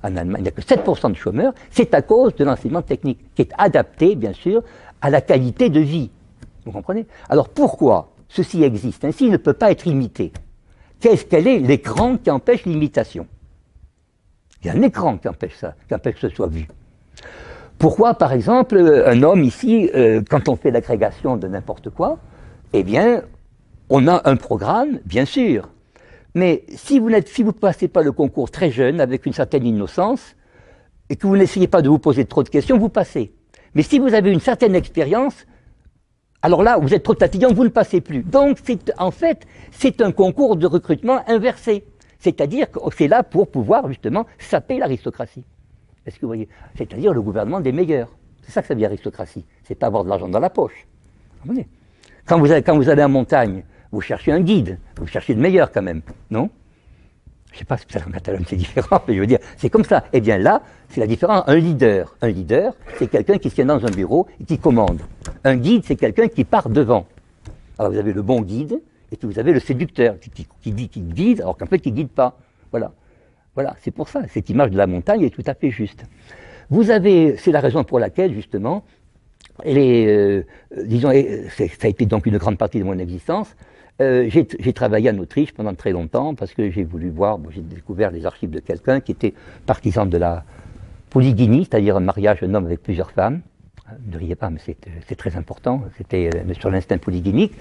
en Allemagne, il n'y a que 7% de chômeurs, c'est à cause de l'enseignement technique, qui est adapté, bien sûr, à la qualité de vie. Vous comprenez? Alors pourquoi ceci existe ainsi, il ne peut pas être imité? Quel est l'écran qui empêche l'imitation? Il y a un écran qui empêche ça, qui empêche que ce soit vu. Pourquoi, par exemple, un homme ici, quand on fait l'agrégation de n'importe quoi, eh bien, on a un programme, bien sûr. Mais si vous ne passez pas le concours très jeune, avec une certaine innocence, et que vous n'essayez pas de vous poser trop de questions, vous passez. Mais si vous avez une certaine expérience, alors là, vous êtes trop tatillon, vous ne passez plus. Donc, en fait, c'est un concours de recrutement inversé. C'est-à-dire que c'est là pour pouvoir, justement, saper l'aristocratie. Est-ce que vous voyez? C'est-à-dire le gouvernement des meilleurs. C'est ça que ça veut dire aristocratie. C'est pas avoir de l'argent dans la poche. Vous voyez? Quand vous allez en montagne, vous cherchez un guide. Vous cherchez le meilleur quand même, non? Je ne sais pas si en Catalogne c'est différent, mais je veux dire, c'est comme ça. Eh bien là, c'est la différence. Un leader, c'est quelqu'un qui se tient dans un bureau et qui commande. Un guide, c'est quelqu'un qui part devant. Alors vous avez le bon guide, et puis vous avez le séducteur qui dit qu'il guide, alors qu'en fait il ne guide pas. Voilà. Voilà, c'est pour ça. Cette image de la montagne est tout à fait juste. C'est la raison pour laquelle, justement, disons, ça a été donc une grande partie de mon existence. J'ai travaillé en Autriche pendant très longtemps parce que j'ai voulu voir, j'ai découvert les archives de quelqu'un qui était partisan de la polygynie, c'est-à-dire un mariage d'un homme avec plusieurs femmes. Ne riez pas, mais c'est très important. C'était sur l'instinct polygynique,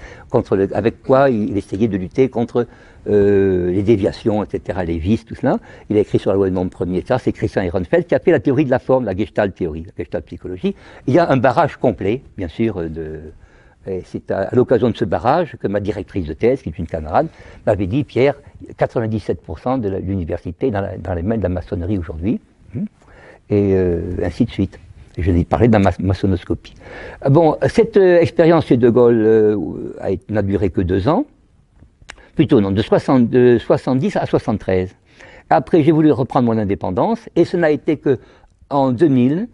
avec quoi il essayait de lutter contre les déviations, etc., les vices, tout cela. Il a écrit sur la loi du nombre premier, etc. C'est Christian Ehrenfeld qui a fait la théorie de la forme, la Gestalt théorie, la Gestalt psychologie. Il y a un barrage complet, bien sûr, et c'est à l'occasion de ce barrage que ma directrice de thèse, qui est une camarade, m'avait dit, Pierre, 97% de l'université dans les mains de la maçonnerie aujourd'hui, et ainsi de suite. Et je lui ai parlé de la maçonnoscopie. Bon, cette expérience chez De Gaulle n'a duré que 2 ans, plutôt non, de 70 à 73. Après, j'ai voulu reprendre mon indépendance, et ce n'a été que en 2000,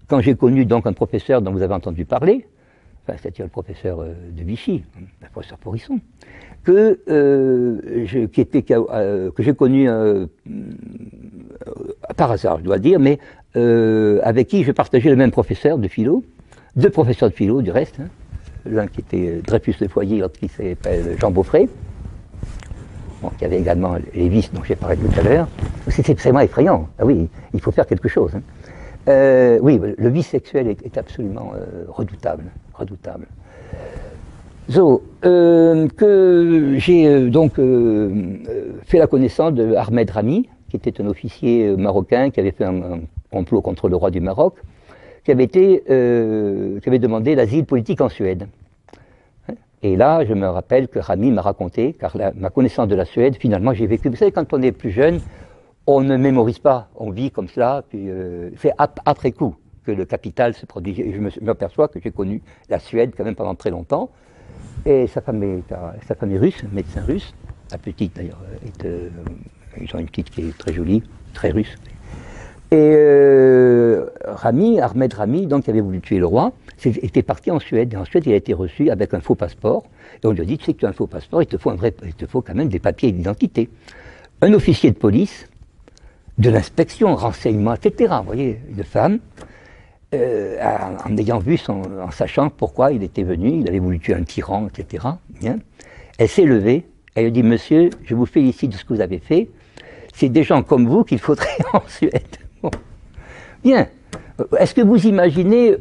quand j'ai connu donc un professeur dont vous avez entendu parler, c'est-à-dire le professeur de Vichy, le professeur Porisson, que j'ai connu par hasard, je dois dire, mais avec qui je partageais le même professeur de philo, 2 professeurs de philo du reste, l'un qui était Dreyfus Le Foyer, l'autre qui s'appelle Jean Beaufray, qui avait également les vices dont j'ai parlé tout à l'heure. C'est vraiment effrayant. Ah oui, il faut faire quelque chose. Oui, le vice sexuel est absolument redoutable. Que j'ai donc fait la connaissance de Ahmed Rami, qui était un officier marocain qui avait fait un complot contre le roi du Maroc, qui avait demandé l'asile politique en Suède. Et là, je me rappelle que Rami m'a raconté, car ma connaissance de la Suède, finalement, j'ai vécu. Vous savez, quand on est plus jeune, on ne mémorise pas, on vit comme cela, puis c'est après coup que le capital se produit. Et je m'aperçois que j'ai connu la Suède quand même pendant très longtemps. Et sa femme est russe, un médecin russe. La petite d'ailleurs, ils ont une petite qui est très jolie, très russe. Et Ahmed Rami, donc qui avait voulu tuer le roi, était parti en Suède. Et en Suède, il a été reçu avec un faux passeport. Et on lui a dit, tu sais que tu as un faux passeport, il te faut quand même des papiers d'identité. Un officier de police, de l'inspection, renseignement, etc. Vous voyez, une femme, en ayant vu, en sachant pourquoi il était venu, il avait voulu tuer un tyran, etc. Bien. Elle s'est levée, elle a dit, monsieur, je vous félicite de ce que vous avez fait, c'est des gens comme vous qu'il faudrait en Suède. Bon. Bien. Est-ce que vous imaginez?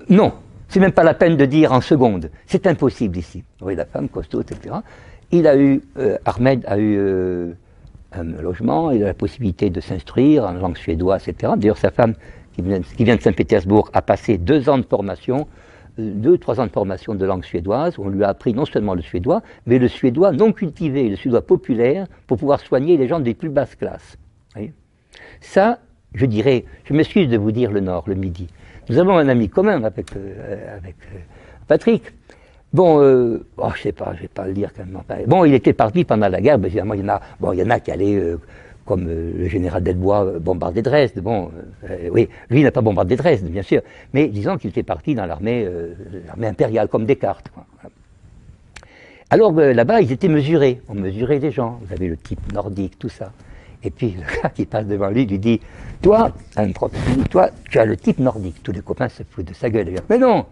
Non. C'est même pas la peine de dire en seconde. C'est impossible ici. Vous voyez la femme, costaud, etc. Ahmed a eu un logement, il a la possibilité de s'instruire en langue suédoise, etc. D'ailleurs, sa femme, qui vient de Saint-Pétersbourg, a passé 2 ans de formation 2-3 ans de formation de langue suédoise, où on lui a appris non seulement le suédois, mais le suédois non cultivé, le suédois populaire, pour pouvoir soigner les gens des plus basses classes. Vous voyez ? Ça, je dirais, je m'excuse de vous dire le Nord, le Midi. Nous avons un ami commun avec Patrick. Bon, je sais pas, je vais pas le dire quand même. Bon, il était parti pendant la guerre, mais évidemment, il y en a qui allaient, comme le général Delbois, bombarder Dresde. Bon, oui, lui, il n'a pas bombardé Dresde, bien sûr, mais disons qu'il était parti dans l'armée impériale, comme Descartes, quoi. Alors là-bas, ils étaient mesurés. On mesurait les gens. Vous avez le type nordique, tout ça. Et puis le gars qui passe devant lui dit « Toi, un prof, toi, tu as le type nordique. » Tous les copains se foutent de sa gueule. Mais non.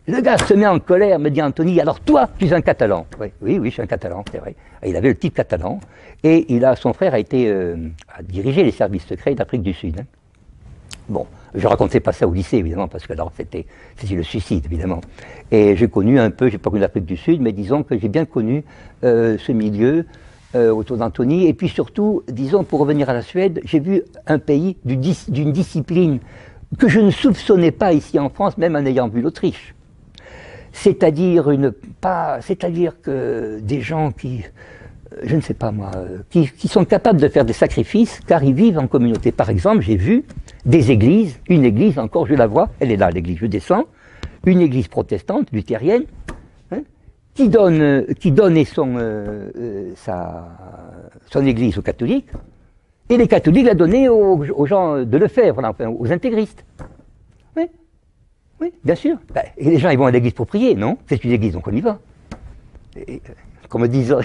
Le gars se met en colère, me dit Anthony, alors toi, tu es un Catalan. Oui, je suis un Catalan, c'est vrai. Et il avait le type catalan, et son frère a dirigé les services secrets d'Afrique du Sud. Hein. Bon, je racontais pas ça au lycée, évidemment, parce que alors c'était le suicide, évidemment. Et j'ai connu un peu, j'ai pas connu l'Afrique du Sud, mais disons que j'ai bien connu ce milieu autour d'Anthony. Et puis surtout, disons, pour revenir à la Suède, j'ai vu un pays d'une discipline que je ne soupçonnais pas ici en France, même en ayant vu l'Autriche. C'est-à-dire que des gens qui, je ne sais pas moi, qui sont capables de faire des sacrifices car ils vivent en communauté. Par exemple, j'ai vu des églises, une église encore, je la vois, elle est là l'église, je descends, une église protestante, luthérienne, hein, qui donnait son église aux catholiques, et les catholiques la donnaient aux gens de Lefebvre, enfin, aux intégristes. Oui. Oui, bien sûr. Et les gens, ils vont à l'église pour prier, non? C'est une église, donc on y va. Et, qu'on me dise,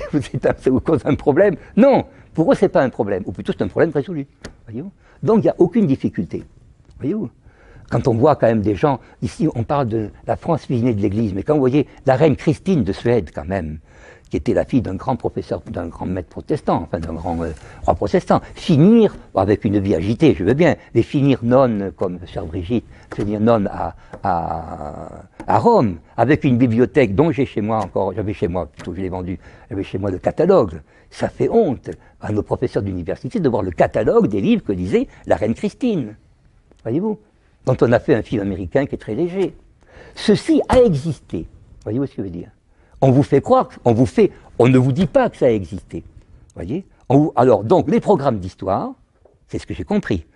ça vous cause un problème? Non, pour eux, c'est pas un problème. Ou plutôt, c'est un problème résolu. Voyez-vous? Donc, il n'y a aucune difficulté. Voyez-vous? Quand on voit quand même des gens, ici, on parle de la France fille de l'église, mais quand vous voyez la reine Christine de Suède, quand même, qui était la fille d'un grand professeur, d'un grand maître protestant, enfin d'un grand roi protestant, finir avec une vie agitée, je veux bien, mais finir nonne, comme sœur Brigitte, finir nonne à Rome, avec une bibliothèque dont j'avais chez moi, plutôt je l'ai vendu, j'avais chez moi le catalogue. Ça fait honte à nos professeurs d'université de voir le catalogue des livres que lisait la reine Christine. Voyez-vous? Dont on a fait un film américain qui est très léger. Ceci a existé. Voyez-vous ce que je veux dire? On vous fait croire, on ne vous dit pas que ça a existé. Voyez? Alors, donc, les programmes d'histoire, c'est ce que j'ai compris.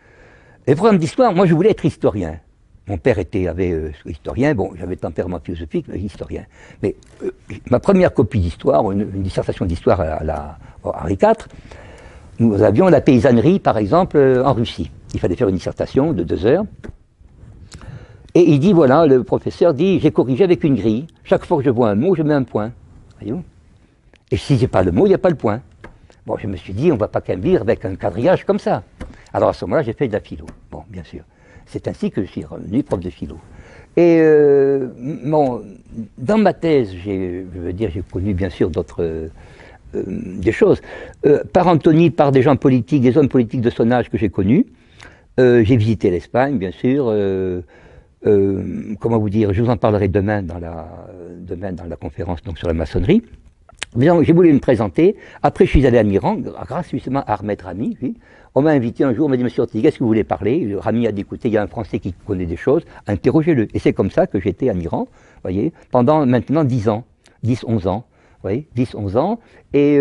Les programmes d'histoire, moi, je voulais être historien. Mon père avait historien, bon, j'avais tempérament philosophique, mais historien. Mais ma première copie d'histoire, une dissertation d'histoire à Henri IV, nous avions la paysannerie, par exemple, en Russie. Il fallait faire une dissertation de 2 heures. Et il dit, voilà, le professeur dit, j'ai corrigé avec une grille. Chaque fois que je vois un mot, je mets un point. Voyez-vous? Et si j'ai pas le mot, il n'y a pas le point. Bon, je me suis dit, on ne va pas qu'à lire avec un quadrillage comme ça. Alors à ce moment-là, j'ai fait de la philo. Bon, bien sûr. C'est ainsi que je suis revenu prof de philo. Et bon, dans ma thèse, j'ai connu bien sûr d'autres des choses. Par Anthony, par des gens politiques, des hommes politiques de son âge que j'ai connus. J'ai visité l'Espagne, bien sûr. Comment vous dire, je vous en parlerai demain dans la conférence donc, sur la maçonnerie. J'ai voulu me présenter. Après, je suis allé à Miran, grâce justement à Ahmed Rami. Oui. On m'a invité un jour, on m'a dit, monsieur Ortega, est-ce que vous voulez parler? Rami a dit, écoutez, il y a un Français qui connaît des choses, interrogez-le. Et c'est comme ça que j'étais à Miran, voyez, pendant maintenant 10 ans, 10-11 ans. Voyez, 10-11 ans. Et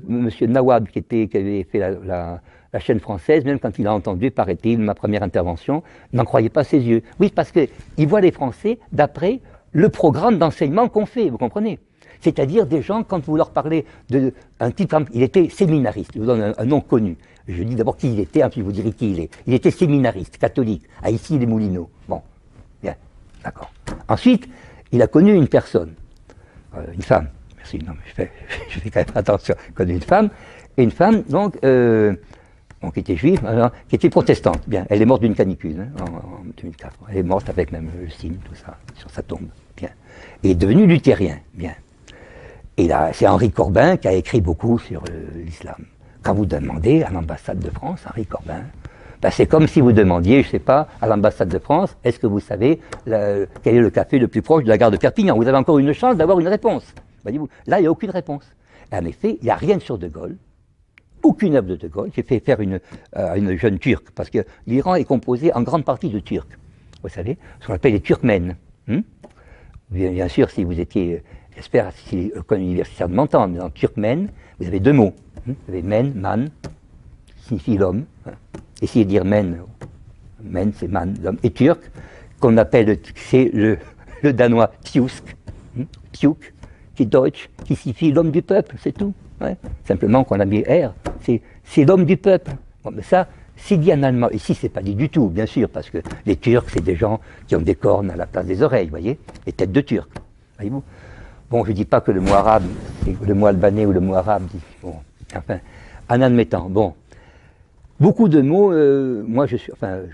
monsieur Nawab, qui avait fait la chaîne française, même quand il a entendu, paraît-il, ma première intervention, n'en croyait pas ses yeux. Oui, parce qu'il voit les Français d'après le programme d'enseignement qu'on fait, vous comprenez? C'est-à-dire des gens, quand vous leur parlez d'un type, il était séminariste, je vous donne un nom connu. Je dis d'abord qui il était, puis je vous dirai qui il est. Il était séminariste, catholique, à Issy-les-Moulineaux. Bon, bien, d'accord. Ensuite, il a connu une personne, une femme. Merci, non, mais je fais quand même attention. Il a connu une femme, donc, qui était juive, qui était protestante. Bien, elle est morte d'une canicule en 2004. Elle est morte avec même le signe, tout ça, sur sa tombe. Bien. Et est devenu luthérien. Bien. Et là, c'est Henri Corbin qui a écrit beaucoup sur l'islam. Quand vous demandez à l'ambassade de France, Henri Corbin, ben c'est comme si vous demandiez, je ne sais pas, à l'ambassade de France, est-ce que vous savez quel est le café le plus proche de la gare de Perpignan? Vous avez encore une chance d'avoir une réponse. Voyez-vous, là, il n'y a aucune réponse. Et en effet, il n'y a rien sur De Gaulle. Aucune œuvre de De Gaulle. J'ai fait faire une jeune Turque, parce que l'Iran est composé en grande partie de Turcs. Vous savez, ce qu'on appelle les Turkmènes. Bien sûr, si vous étiez, j'espère, si l'école universitaire de m'entendre, mais en turkmène, vous avez deux mots. Vous avez men, man, qui signifie l'homme. Essayez de dire men c'est man, l'homme. Et turc, qu'on appelle, c'est le danois tiusk, tiuk, qui est deutsch, qui signifie l'homme du peuple, c'est tout. Ouais. Simplement qu'on a mis R, c'est l'homme du peuple. Bon, mais ça, c'est dit en allemand. Ici, c'est pas dit du tout, bien sûr, parce que les Turcs, c'est des gens qui ont des cornes à la place des oreilles, vous voyez, les têtes de Turcs, voyez-vous. Bon, je ne dis pas que le mot arabe, le mot albanais ou le mot arabe, bon, enfin, en admettant, bon. Beaucoup de mots, moi, je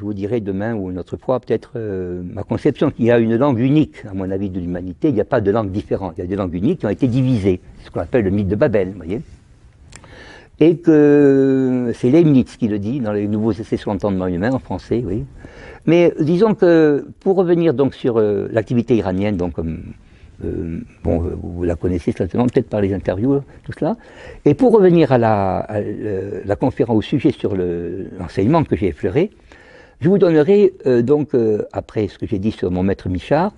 vous dirai demain ou une autre fois, peut-être, ma conception qu'il y a une langue unique, à mon avis, de l'humanité, il n'y a pas de langue différente, il y a des langues uniques qui ont été divisées, ce qu'on appelle le mythe de Babel, vous voyez. Et que c'est Leibniz qui le dit dans les nouveaux essais sur l'entendement humain en français, oui. Mais disons que pour revenir donc sur l'activité iranienne, donc bon, vous la connaissez certainement peut-être par les interviews, tout cela. Et pour revenir à la conférence au sujet sur l'enseignement que j'ai effleuré, je vous donnerai donc après ce que j'ai dit sur mon maître Michard,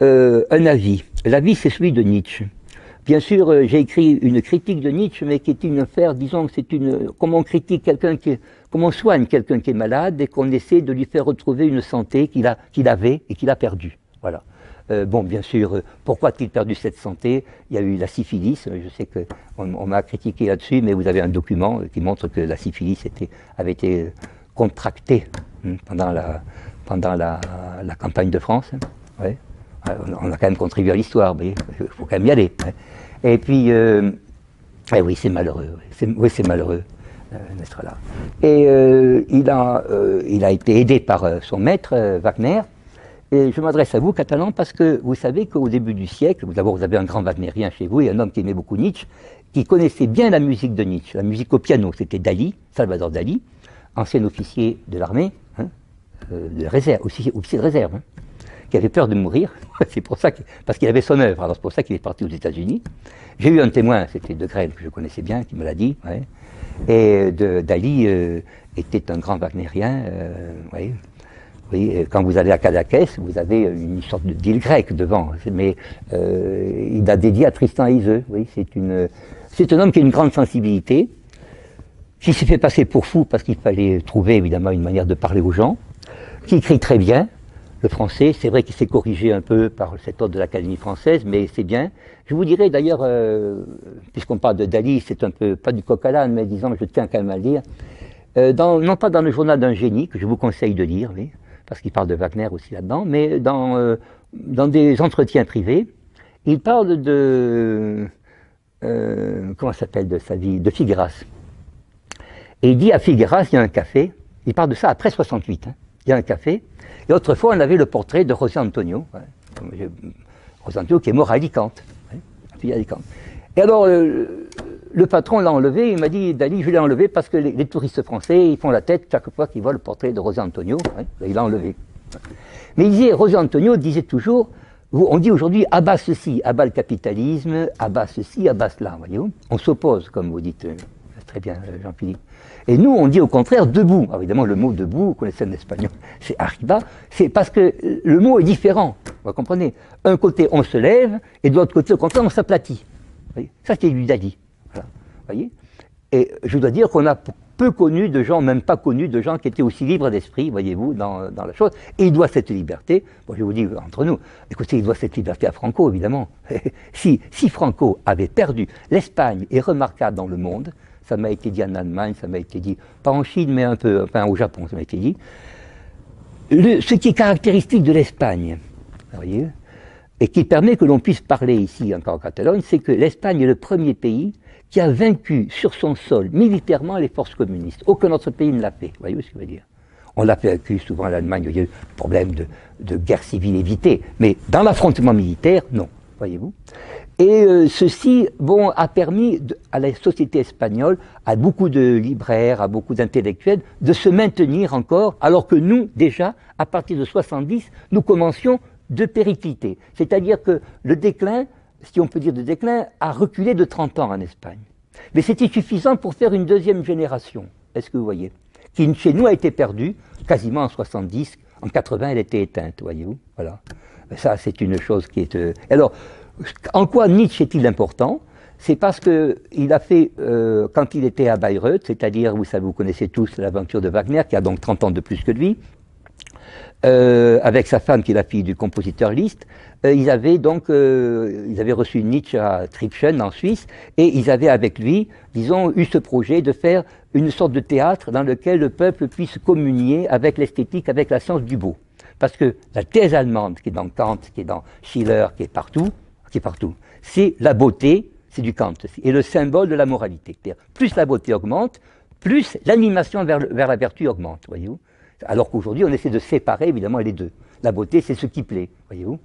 un avis. L'avis c'est celui de Nietzsche. Bien sûr, j'ai écrit une critique de Nietzsche, mais qui est une affaire, disons que c'est comment on critique comment on soigne quelqu'un qui est malade et qu'on essaie de lui faire retrouver une santé qu'il avait et qu'il a perdue. Voilà. Bon, bien sûr, pourquoi a-t-il perdu cette santé? Il y a eu la syphilis, je sais qu'on m'a critiqué là-dessus, mais vous avez un document qui montre que la syphilis avait été contractée pendant la campagne de France. Ouais. On a quand même contribué à l'histoire, mais il faut quand même y aller. Hein. Et puis, oui, c'est malheureux. Oui, c'est malheureux d'être là. Et il a été aidé par son maître, Wagner. Et je m'adresse à vous, Catalan, parce que vous savez qu'au début du siècle, d'abord vous avez un grand Wagnérien chez vous et un homme qui aimait beaucoup Nietzsche, qui connaissait bien la musique de Nietzsche, la musique au piano. C'était Dali, Salvador Dali, ancien officier de l'armée, hein, de réserve, officier de réserve. Hein, qui avait peur de mourir, c'est pour ça parce qu'il avait son œuvre, alors c'est pour ça qu'il est parti aux États-Unis. J'ai eu un témoin, c'était De Grelle, que je connaissais bien, qui me l'a dit, ouais. Et Dali était un grand wagnérien, oui, quand vous allez à Cadaqués, vous avez une sorte d'île grecque devant, mais il a dédié à Tristan et Iseult, oui, c'est un homme qui a une grande sensibilité, qui s'est fait passer pour fou parce qu'il fallait trouver évidemment une manière de parler aux gens, qui écrit très bien, le français, c'est vrai qu'il s'est corrigé un peu par cet ordre de l'Académie française, mais c'est bien. Je vous dirais d'ailleurs, puisqu'on parle de Dali, c'est un peu, pas du coq à l'âne, mais disons, je tiens quand même à le dire, non pas dans le journal d'un génie, que je vous conseille de lire, oui, parce qu'il parle de Wagner aussi là-dedans, mais dans des entretiens privés, il parle de, comment ça s'appelle de sa vie, de Figueras. Et il dit à Figueras, il y a un café, il parle de ça après 68, hein, il y a un café. Et autrefois, on avait le portrait de José Antonio, ouais, José Antonio qui est mort à Alicante. Ouais, et alors, le patron l'a enlevé, il m'a dit, Dali, je l'ai enlevé parce que les touristes français, ils font la tête chaque fois qu'ils voient le portrait de José Antonio. Ouais, il l'a enlevé. Mais il disait, José Antonio disait toujours, on dit aujourd'hui, abat ceci, abat le capitalisme, abat ceci, abat cela, voyez-vous. On s'oppose, comme vous dites très bien, Jean-Philippe. Et nous, on dit au contraire debout. Alors évidemment, le mot debout, vous connaissez en espagnol, c'est arriba. C'est parce que le mot est différent. Vous comprenez? Un côté, on se lève, et de l'autre côté, au contraire, on s'aplatit. Ça, c'est du Dali. Voilà. Voyez? Et je dois dire qu'on a peu connu de gens, même pas connu de gens qui étaient aussi libres d'esprit, voyez-vous, dans la chose. Et il doit cette liberté, bon, je vous dis entre nous, écoutez, il doit cette liberté à Franco, évidemment. si Franco avait perdu, l'Espagne est remarquable dans le monde. Ça m'a été dit en Allemagne, ça m'a été dit, pas en Chine, mais un peu, enfin au Japon, ça m'a été dit. Ce qui est caractéristique de l'Espagne, voyez, et qui permet que l'on puisse parler ici encore en Catalogne, c'est que l'Espagne est le premier pays qui a vaincu sur son sol militairement les forces communistes. Aucun autre pays ne l'a fait, voyez ce que je veux dire. On l'a vécu souvent en Allemagne, il y a eu un problème de guerre civile évitée, mais dans l'affrontement militaire, non, voyez-vous. Et ceci, bon, a permis à la société espagnole, à beaucoup de libraires, à beaucoup d'intellectuels, de se maintenir encore, alors que nous, déjà, à partir de 70, nous commencions de péricliter. C'est-à-dire que le déclin, si on peut dire de déclin, a reculé de 30 ans en Espagne. Mais c'était suffisant pour faire une deuxième génération, est-ce que vous voyez, qui chez nous a été perdue quasiment en 70, en 80 elle était éteinte, voyez-vous, voilà. Ça, c'est une chose qui est... Alors, en quoi Nietzsche est-il important? C'est parce qu'il a fait, quand il était à Bayreuth, c'est-à-dire, vous savez, vous connaissez tous l'aventure de Wagner, qui a donc 30 ans de plus que lui, avec sa femme qui est la fille du compositeur Liszt, ils avaient reçu Nietzsche à Tribschen en Suisse, et ils avaient avec lui, disons, eu ce projet de faire une sorte de théâtre dans lequel le peuple puisse communier avec l'esthétique, avec la science du beau. Parce que la thèse allemande, qui est dans Kant, qui est dans Schiller, qui est partout, c'est la beauté, c'est du Kant, et le symbole de la moralité. Plus la beauté augmente, plus l'animation vers la vertu augmente, voyez-vous. Alors qu'aujourd'hui, on essaie de séparer évidemment les deux. La beauté, c'est ce qui plaît, voyez-vous.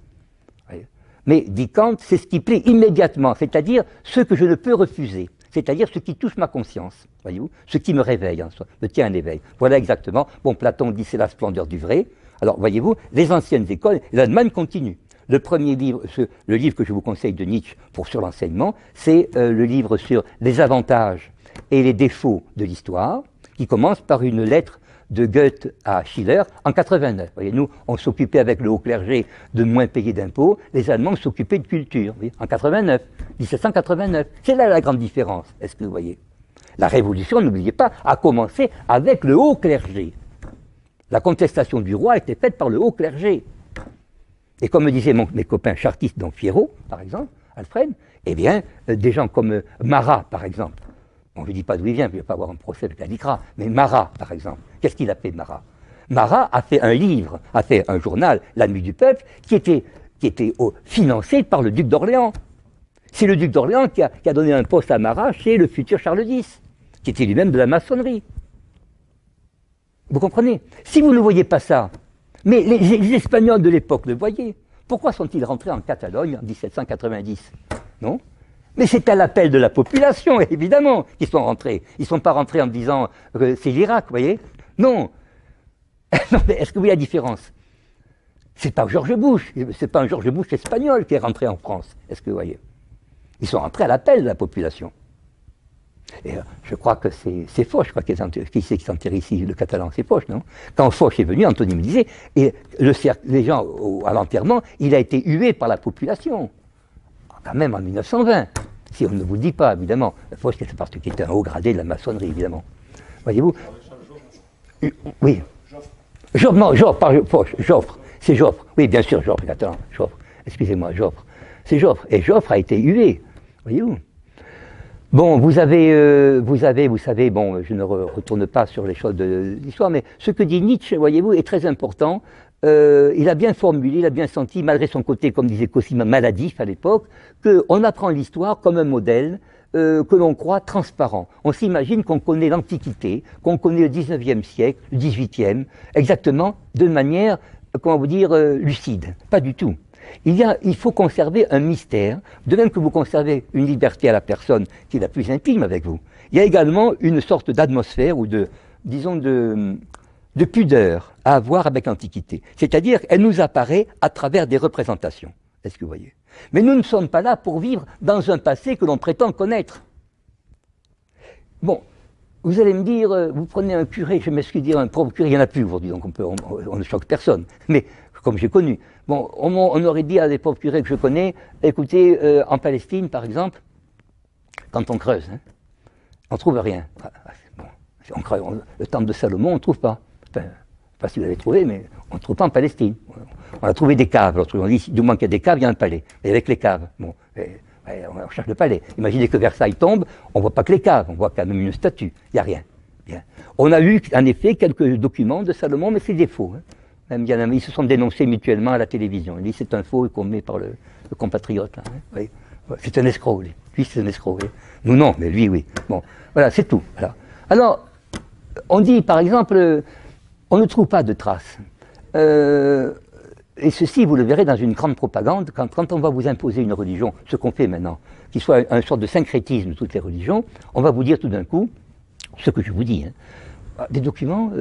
Mais, dit Kant, c'est ce qui plaît immédiatement, c'est-à-dire ce que je ne peux refuser, c'est-à-dire ce qui touche ma conscience, voyez-vous, ce qui me réveille en soi, me tient à l'éveil. Voilà exactement. Bon, Platon dit c'est la splendeur du vrai. Alors, voyez-vous, les anciennes écoles, l'Allemagne continue. Le premier livre, le livre que je vous conseille de Nietzsche sur l'enseignement, c'est le livre sur les avantages et les défauts de l'histoire, qui commence par une lettre de Goethe à Schiller en 89. Voyez, nous, on s'occupait avec le haut clergé de moins payer d'impôts, les Allemands s'occupaient de culture, voyez, en 89, 1789. C'est là la grande différence, est-ce que vous voyez? La révolution, n'oubliez pas, a commencé avec le haut clergé. La contestation du roi était faite par le haut clergé. Et comme me disaient mes copains chartistes, donc Fierot, par exemple, Alfred, eh bien, des gens comme Marat, par exemple. Bon, je ne dis pas d'où il vient, je ne vais pas avoir un procès avec la LICRA, mais Marat, par exemple. Qu'est-ce qu'il a fait, Marat? Marat a fait un livre, a fait un journal, La Nuit du Peuple, qui était financé par le duc d'Orléans. C'est le duc d'Orléans qui a donné un poste à Marat chez le futur Charles X, qui était lui-même de la maçonnerie. Vous comprenez? Si vous ne voyez pas ça, mais les Espagnols de l'époque le voyaient. Pourquoi sont-ils rentrés en Catalogne en 1790? Non? Mais c'est à l'appel de la population, évidemment, qu'ils sont rentrés. Ils ne sont pas rentrés en disant c'est l'Irak, vous voyez? Non. Non, mais est-ce que vous voyez la différence? C'est pas George Bush, c'est pas un George Bush espagnol qui est rentré en France. Est-ce que vous voyez? Ils sont rentrés à l'appel de la population. Et je crois que c'est Foch, je crois qui c'est qui s'enterre ici, le catalan, c'est Foch, non? Quand Foch est venu, Anthony me disait, et les gens à l'enterrement, il a été hué par la population, quand même en 1920, si on ne vous dit pas, évidemment. Foch, c'est parce qu'il était un haut gradé de la maçonnerie, évidemment. Voyez-vous? Oui. Joffre, non, Joffre, pas Foch, Joffre, c'est Joffre. Oui, bien sûr, Joffre, catalan, Joffre. Excusez-moi, Joffre. C'est Joffre. Et Joffre a été hué, voyez-vous? Bon, vous savez, bon, je ne retourne pas sur les choses de l'histoire, mais ce que dit Nietzsche, voyez-vous, est très important. Il a bien formulé, il a bien senti, malgré son côté, comme disait Cosima, maladif à l'époque, qu'on apprend l'histoire comme un modèle que l'on croit transparent. On s'imagine qu'on connaît l'Antiquité, qu'on connaît le 19e siècle, le 18e, exactement de manière, comment vous dire, lucide. Pas du tout. Il faut conserver un mystère, de même que vous conservez une liberté à la personne qui est la plus intime avec vous. Il y a également une sorte d'atmosphère ou disons de pudeur à avoir avec l'Antiquité. C'est-à-dire qu'elle nous apparaît à travers des représentations. Est-ce que vous voyez? Mais nous ne sommes pas là pour vivre dans un passé que l'on prétend connaître. Bon, vous allez me dire, vous prenez un curé, je m'excuse de dire un pauvre curé, il n'y en a plus aujourd'hui, donc on ne choque personne. Mais comme j'ai connu. Bon, on aurait dit à des pauvres curés que je connais, écoutez, en Palestine, par exemple, quand on creuse, hein, on ne trouve rien. Bon, on creuse, le temple de Salomon, on ne trouve pas. Enfin, je ne sais pas si vous l'avez trouvé, mais on ne trouve pas en Palestine. On a trouvé des caves. On dit, du moins qu'il y a des caves, il y a un palais. Et avec les caves, bon, on cherche le palais. Imaginez que Versailles tombe, on ne voit pas que les caves, on voit quand même une statue. Il n'y a rien. Bien. On a eu, en effet, quelques documents de Salomon, mais c'est des faux. Hein. Même, ils se sont dénoncés mutuellement à la télévision. Il dit c'est un faux qu'on met par le compatriote. Là, hein. Oui. C'est un escroc, lui. Lui, c'est un escroc. Oui. Nous, non, mais lui, oui. Bon, voilà, c'est tout. Voilà. Alors, on dit, par exemple, on ne trouve pas de traces. Et ceci, vous le verrez dans une grande propagande, quand on va vous imposer une religion, ce qu'on fait maintenant, qui soit une sorte de syncrétisme de toutes les religions, on va vous dire tout d'un coup, ce que je vous dis, hein, des documents,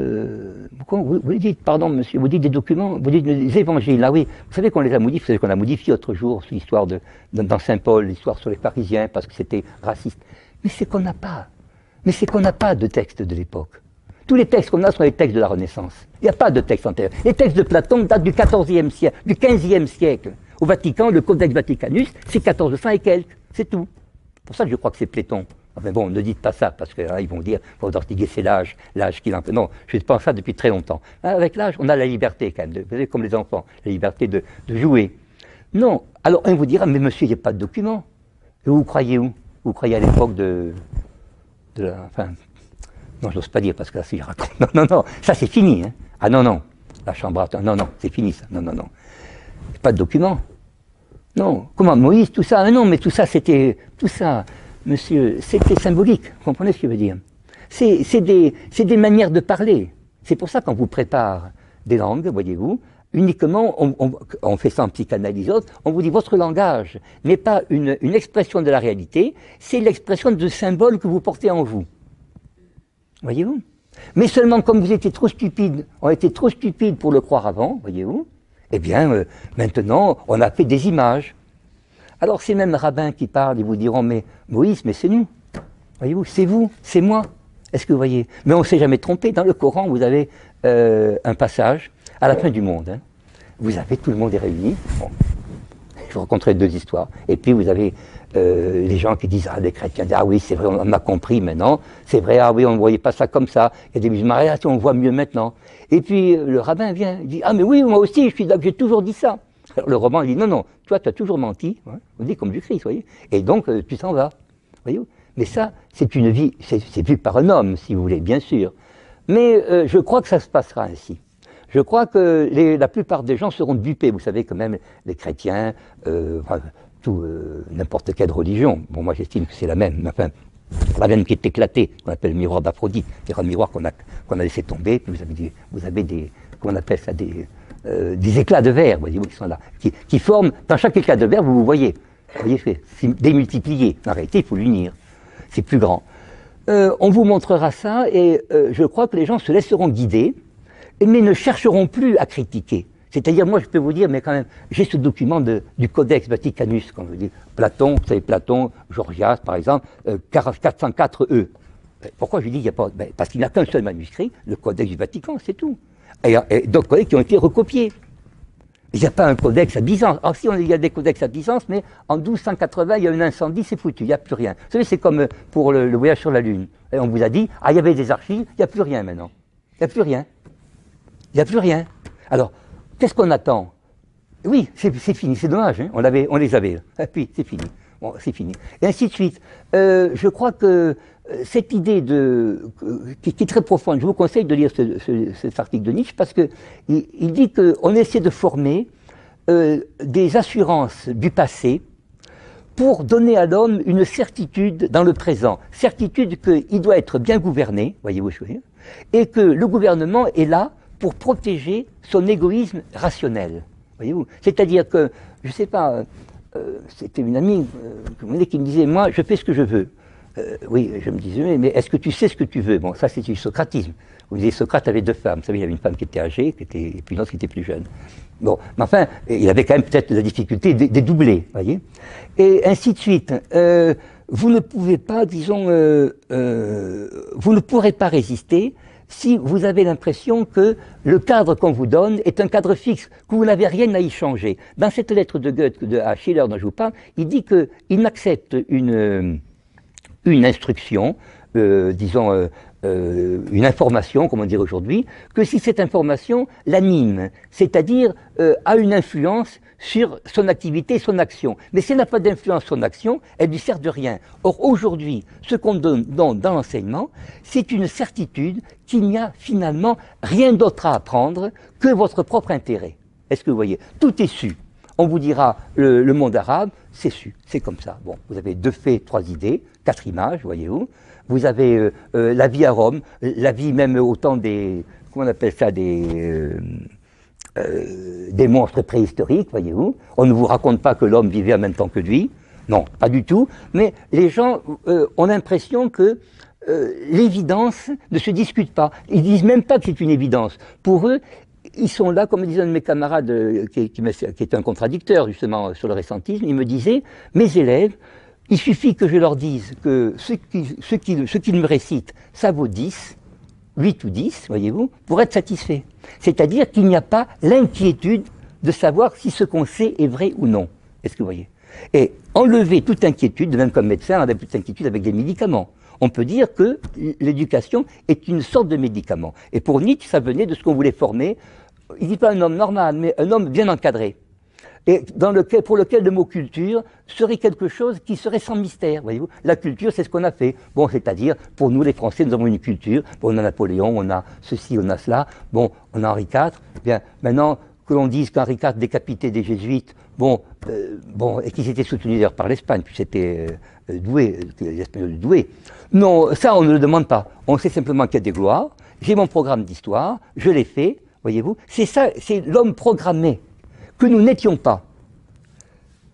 vous dites, pardon monsieur, vous dites des documents, vous dites des évangiles, ah oui, vous savez qu'on les a modifiés, vous savez qu'on a modifié l'autre jour sur l'histoire dans Saint-Paul, l'histoire sur les pharisiens, parce que c'était raciste. Mais c'est qu'on n'a pas de texte de l'époque. Tous les textes qu'on a sont les textes de la Renaissance. Il n'y a pas de texte antérieur. Les textes de Platon datent du XIVe siècle, du XVe siècle. Au Vatican, le Codex Vaticanus, c'est 1400 et quelques, c'est tout. C'est pour ça que je crois que c'est Platon. Enfin bon, ne dites pas ça, parce que là, ils vont dire, faut Ortiguer, c'est l'âge qu'il a un peu. Non, je pense ça depuis très longtemps. Avec l'âge, on a la liberté quand même, vous savez, comme les enfants, la liberté de jouer. Non, alors on vous dira, mais monsieur, il n'y a pas de document. Et vous croyez où? Vous croyez à l'époque de la... Enfin, non, je n'ose pas dire, parce que là, si je raconte... Non, ça c'est fini. Hein. Ah non, la chambre à... Non, c'est fini ça. Non. Pas de document. Non. Comment Moïse, tout ça? Non, mais tout ça, c'était... Tout ça, monsieur, c'était symbolique. Vous comprenez ce que je veux dire? C'est des manières de parler. C'est pour ça qu'on vous prépare des langues, voyez-vous. Uniquement, on fait ça en psychanalyse, on vous dit votre langage n'est pas une expression de la réalité, c'est l'expression de symboles que vous portez en vous. Voyez-vous? Mais seulement comme vous étiez trop stupides, on était trop stupides pour le croire avant, voyez-vous, eh bien, maintenant, on a fait des images. Alors ces mêmes rabbins qui parlent, ils vous diront, mais Moïse, mais c'est nous. Voyez-vous, c'est vous, c'est moi. Est-ce que vous voyez? Mais on ne s'est jamais trompé. Dans le Coran, vous avez un passage à la fin du monde. Hein. Vous avez, tout le monde est réuni. Bon. Je raconterai deux histoires. Et puis vous avez les gens qui disent, les chrétiens disent, ah oui, c'est vrai, on a compris maintenant. C'est vrai, ah oui, on ne voyait pas ça comme ça. Il y a des musulmans, ah, on voit mieux maintenant. Et puis le rabbin vient, il dit, ah mais oui, moi aussi, j'ai toujours dit ça. Alors, le rabbin dit, non, toi, tu as toujours menti. Hein. On dit comme du Christ, vous voyez. Et donc, tu s'en vas. Voyez-vous. Mais ça, c'est une vie, c'est vu par un homme, si vous voulez, bien sûr. Mais je crois que ça se passera ainsi. Je crois que la plupart des gens seront dupés. Vous savez, quand même, les chrétiens, n'importe quelle religion. Bon, moi, j'estime que c'est la même. Enfin, la même qui est éclatée, qu'on appelle le miroir d'Aphrodite. C'est un miroir qu'on a laissé tomber. Puis vous avez des, comment on appelle ça, des éclats de verre, voyez-vous, qui sont là, qui forment, dans chaque éclat de verre, vous voyez. Vous voyez, c'est démultiplié. En réalité, il faut l'unir. C'est plus grand. On vous montrera ça et je crois que les gens se laisseront guider, mais ne chercheront plus à critiquer. C'est-à-dire, moi, je peux vous dire, mais quand même, j'ai ce document du Codex Vaticanus, comme je dis, Platon, vous savez, Platon, Gorgias, par exemple, 404E. Pourquoi je dis qu'il n'y a pas... Parce qu'il n'y a qu'un seul manuscrit, le Codex du Vatican, c'est tout. Et d'autres codex qui ont été recopiés. Il n'y a pas un codex à Byzance. Alors si il y a des codex à Byzance, mais en 1280, il y a un incendie, c'est foutu, il n'y a plus rien. Vous savez, c'est comme pour le voyage sur la Lune. Et on vous a dit, il y avait des archives, il n'y a plus rien maintenant. Il n'y a plus rien. Il n'y a plus rien. Alors, qu'est-ce qu'on attend? Oui, c'est fini, c'est dommage, hein, on les avait. Et puis, c'est fini. Bon, c'est fini. Et ainsi de suite. Je crois que cette idée qui est très profonde, je vous conseille de lire cet article de Nietzsche parce qu'il dit qu'on essaie de former des assurances du passé pour donner à l'homme une certitude dans le présent. Certitude qu'il doit être bien gouverné, voyez-vous, et que le gouvernement est là pour protéger son égoïsme rationnel. Voyez-vous. C'est-à-dire que, je ne sais pas, c'était une amie qui me disait, moi, je fais ce que je veux. Oui, je me disais, mais est-ce que tu sais ce que tu veux? Bon, ça c'est du socratisme. Vous disiez, Socrate avait deux femmes. Vous savez, il y avait une femme qui était âgée, et puis une autre qui était plus jeune. Bon, mais enfin, il avait quand même peut-être la difficulté des doublés, voyez. Et ainsi de suite. Vous ne pouvez pas, disons, vous ne pourrez pas résister si vous avez l'impression que le cadre qu'on vous donne est un cadre fixe, que vous n'avez rien à y changer. Dans cette lettre de Goethe à Schiller dont je vous parle, il dit qu'il n'accepte une instruction, disons une information, comme on dirait aujourd'hui, que si cette information l'anime, c'est-à-dire a une influence sur son activité, son action. Mais si elle n'a pas d'influence sur son action, elle lui sert de rien. Or aujourd'hui, ce qu'on donne dans l'enseignement, c'est une certitude qu'il n'y a finalement rien d'autre à apprendre que votre propre intérêt. Est-ce que vous voyez? Tout est su. On vous dira, le monde arabe, c'est su, c'est comme ça. Bon, vous avez 2 faits, 3 idées, 4 images, voyez-vous. Vous avez la vie à Rome, la vie même autant des, comment on appelle ça, des monstres préhistoriques, voyez-vous. On ne vous raconte pas que l'homme vivait en même temps que lui, non, pas du tout. Mais les gens ont l'impression que l'évidence ne se discute pas. Ils disent même pas que c'est une évidence. Pour eux, ils sont là, comme disait un de mes camarades qui est un contradicteur justement sur le récentisme, il me disait, mes élèves, il suffit que je leur dise que ce qu'ils me récitent, ça vaut 10, 8 ou 10, voyez-vous, pour être satisfait. C'est-à-dire qu'il n'y a pas l'inquiétude de savoir si ce qu'on sait est vrai ou non. Est-ce que vous voyez? Et enlever toute inquiétude, de même comme médecin, enlever toute inquiétude avec des médicaments. On peut dire que l'éducation est une sorte de médicament. Et pour Nietzsche, ça venait de ce qu'on voulait former. Il ne dit pas un homme normal, mais un homme bien encadré. Et pour lequel le mot culture serait quelque chose qui serait sans mystère, voyez-vous. La culture, c'est ce qu'on a fait. Bon, c'est-à-dire, pour nous les Français, nous avons une culture. Bon, on a Napoléon, on a ceci, on a cela. Bon, on a Henri IV. Bien, maintenant que l'on dise qu'Henri IV décapitait des jésuites, et qu'ils étaient soutenus d'ailleurs par l'Espagne, puis c'était doué, les Espagnols doués. Non, ça, on ne le demande pas. On sait simplement qu'il y a des gloires. J'ai mon programme d'histoire, je l'ai fait, voyez-vous. C'est ça, c'est l'homme programmé que nous n'étions pas.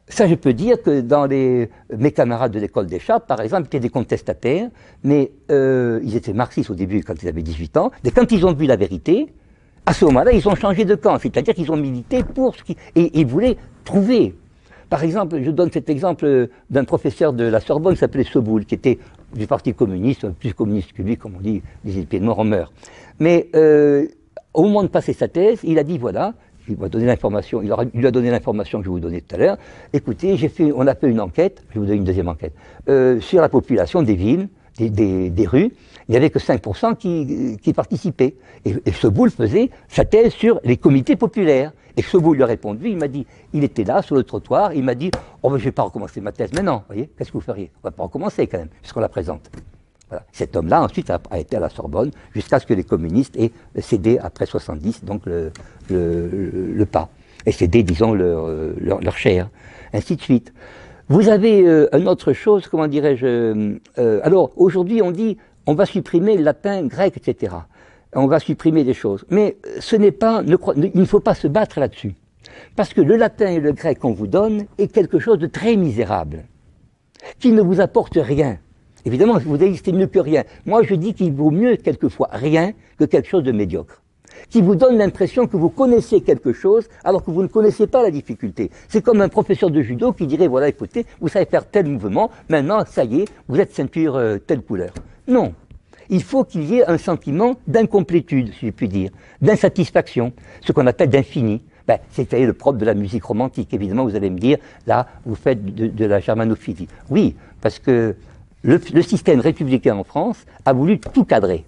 Ça, je peux dire que dans mes camarades de l'école des Chartes, par exemple, étaient des contestataires, mais ils étaient marxistes au début quand ils avaient 18 ans, et quand ils ont vu la vérité, à ce moment-là, ils ont changé de camp, c'est-à-dire qu'ils ont milité pour ce qui... Et ils voulaient trouver. Par exemple, je donne cet exemple d'un professeur de la Sorbonne qui s'appelait Soboul, qui était du Parti communiste, plus communiste que lui, comme on dit, les pieds de mort, on meurt. Mais au moment de passer sa thèse, il a dit, voilà, il m'a donné l'information, il lui a donné l'information que je vous donnais tout à l'heure. Écoutez, on a fait une enquête, je vais vous donner une deuxième enquête, sur la population des villes, des rues. Il n'y avait que 5% qui participaient. Et Soboul faisait sa thèse sur les comités populaires. Et Soboul lui a répondu, il m'a dit, il était là, sur le trottoir, il m'a dit, oh ben je ne vais pas recommencer ma thèse maintenant, voyez, qu'est-ce que vous feriez? On ne va pas recommencer quand même, puisqu'on la présente. Voilà. Cet homme-là, ensuite, a été à la Sorbonne, jusqu'à ce que les communistes aient cédé, après 70, donc le pas. Et cédé, disons, leur chair, ainsi de suite. Vous avez une autre chose, comment dirais-je, alors, aujourd'hui, on dit, on va supprimer le latin, grec, etc. On va supprimer des choses. Mais ce n'est pas, il ne faut pas se battre là-dessus. Parce que le latin et le grec qu'on vous donne est quelque chose de très misérable, qui ne vous apporte rien. Évidemment, vous allez dire c'est mieux que rien. Moi, je dis qu'il vaut mieux quelquefois rien que quelque chose de médiocre, qui vous donne l'impression que vous connaissez quelque chose alors que vous ne connaissez pas la difficulté. C'est comme un professeur de judo qui dirait, voilà, écoutez, vous savez faire tel mouvement, maintenant, ça y est, vous êtes ceinture telle couleur. Non. Il faut qu'il y ait un sentiment d'incomplétude, si je puis dire, d'insatisfaction, ce qu'on appelle d'infini. Ben, c'est le propre de la musique romantique. Évidemment, vous allez me dire, là, vous faites de la germanophilie. Oui, parce que le système républicain en France a voulu tout cadrer.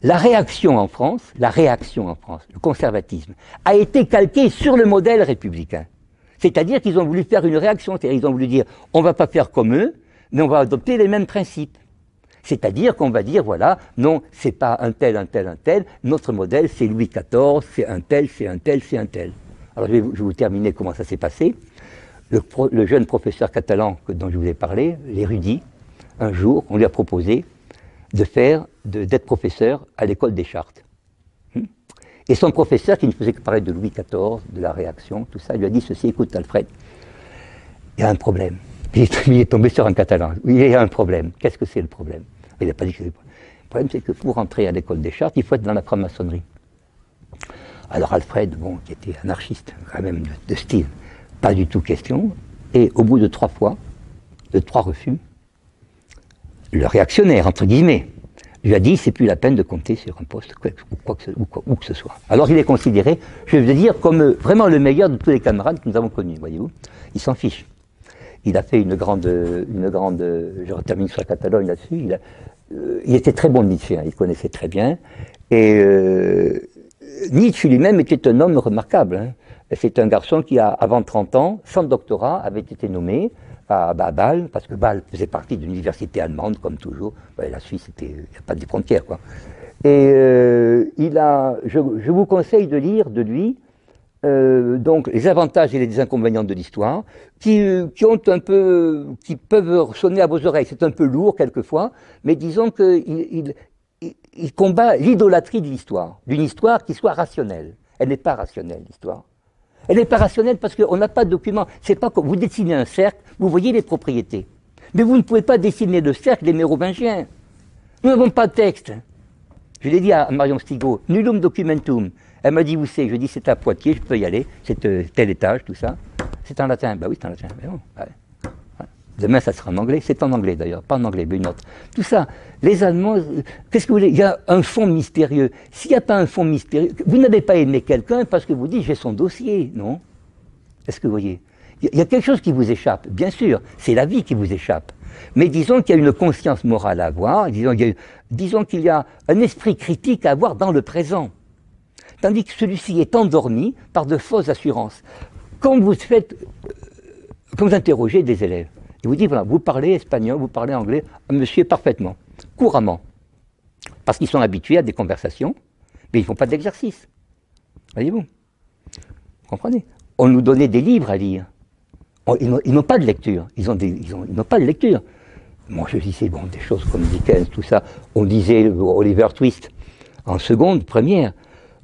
La réaction en France, le conservatisme, a été calqué sur le modèle républicain. C'est-à-dire qu'ils ont voulu faire une réaction, c'est-à-dire qu'ils ont voulu dire, on ne va pas faire comme eux, mais on va adopter les mêmes principes. C'est-à-dire qu'on va dire, voilà, non, c'est pas un tel, notre modèle c'est Louis XIV, c'est un tel, c'est un tel, c'est un tel. Alors je vais vous terminer comment ça s'est passé. Le jeune professeur catalan dont je vous ai parlé, l'érudit, un jour, on lui a proposé d'être professeur à l'école des Chartes. Et son professeur, qui ne faisait que parler de Louis XIV, de la réaction, tout ça, lui a dit ceci, écoute Alfred, il y a un problème. Il est tombé sur un catalan. Il y a un problème. Qu'est-ce que c'est le problème? Il n'a pas dit que c'est le problème. Le problème, c'est que pour rentrer à l'école des Chartes, il faut être dans la franc-maçonnerie. Alors Alfred, qui était anarchiste, quand même de style, pas du tout question. Et au bout de 3 fois, de 3 refus, le réactionnaire, entre guillemets, lui a dit c'est plus la peine de compter sur un poste où que ce soit. Alors il est considéré, je vais dire, comme vraiment le meilleur de tous les camarades que nous avons connus, voyez-vous. Il s'en fiche. Il a fait une grande, je termine sur la Catalogne là-dessus, il était très bon Nietzsche, il connaissait très bien, et Nietzsche lui-même était un homme remarquable. C'est un garçon qui, avant 30 ans, sans doctorat, avait été nommé à Bâle, parce que Bâle faisait partie d'une université allemande, comme toujours. La Suisse, il n'y a pas de frontières, quoi. Et je vous conseille de lire de lui donc les avantages et les inconvénients de l'histoire, qui peuvent sonner à vos oreilles. C'est un peu lourd quelquefois, mais disons qu'il combat l'idolâtrie de l'histoire, d'une histoire qui soit rationnelle. Elle n'est pas rationnelle, l'histoire. Elle n'est pas rationnelle parce qu'on n'a pas de document. C'est pas comme vous dessinez un cercle, vous voyez les propriétés. Mais vous ne pouvez pas dessiner le cercle des Mérovingiens. Nous n'avons pas de texte. Je l'ai dit à Marion Stigo, nullum documentum. Elle m'a dit où c'est? Je dis c'est à Poitiers, je peux y aller, c'est tel étage, tout ça. C'est en latin. Bah oui, c'est en latin. Mais bon, ouais. Demain, ça sera en anglais. C'est en anglais d'ailleurs, pas en anglais, mais une autre. Tout ça, les Allemands, qu'est-ce que vous voulez? Il y a un fond mystérieux. S'il n'y a pas un fond mystérieux, vous n'avez pas aimé quelqu'un parce que vous dites j'ai son dossier, non? Est-ce que vous voyez? Il y a quelque chose qui vous échappe, bien sûr, c'est la vie qui vous échappe. Mais disons qu'il y a une conscience morale à avoir, disons qu'il y a un esprit critique à avoir dans le présent. Tandis que celui-ci est endormi par de fausses assurances. Quand vous interrogez des élèves, ils vous disent, voilà, vous parlez espagnol, vous parlez anglais, monsieur, parfaitement, couramment. Parce qu'ils sont habitués à des conversations, mais ils ne font pas d'exercice. Voyez-vous? Vous comprenez? On nous donnait des livres à lire. Ils n'ont pas de lecture. Ils n'ont pas de lecture. Moi, je disais, bon, des choses comme Dickens, tout ça. On lisait Oliver Twist en seconde, première.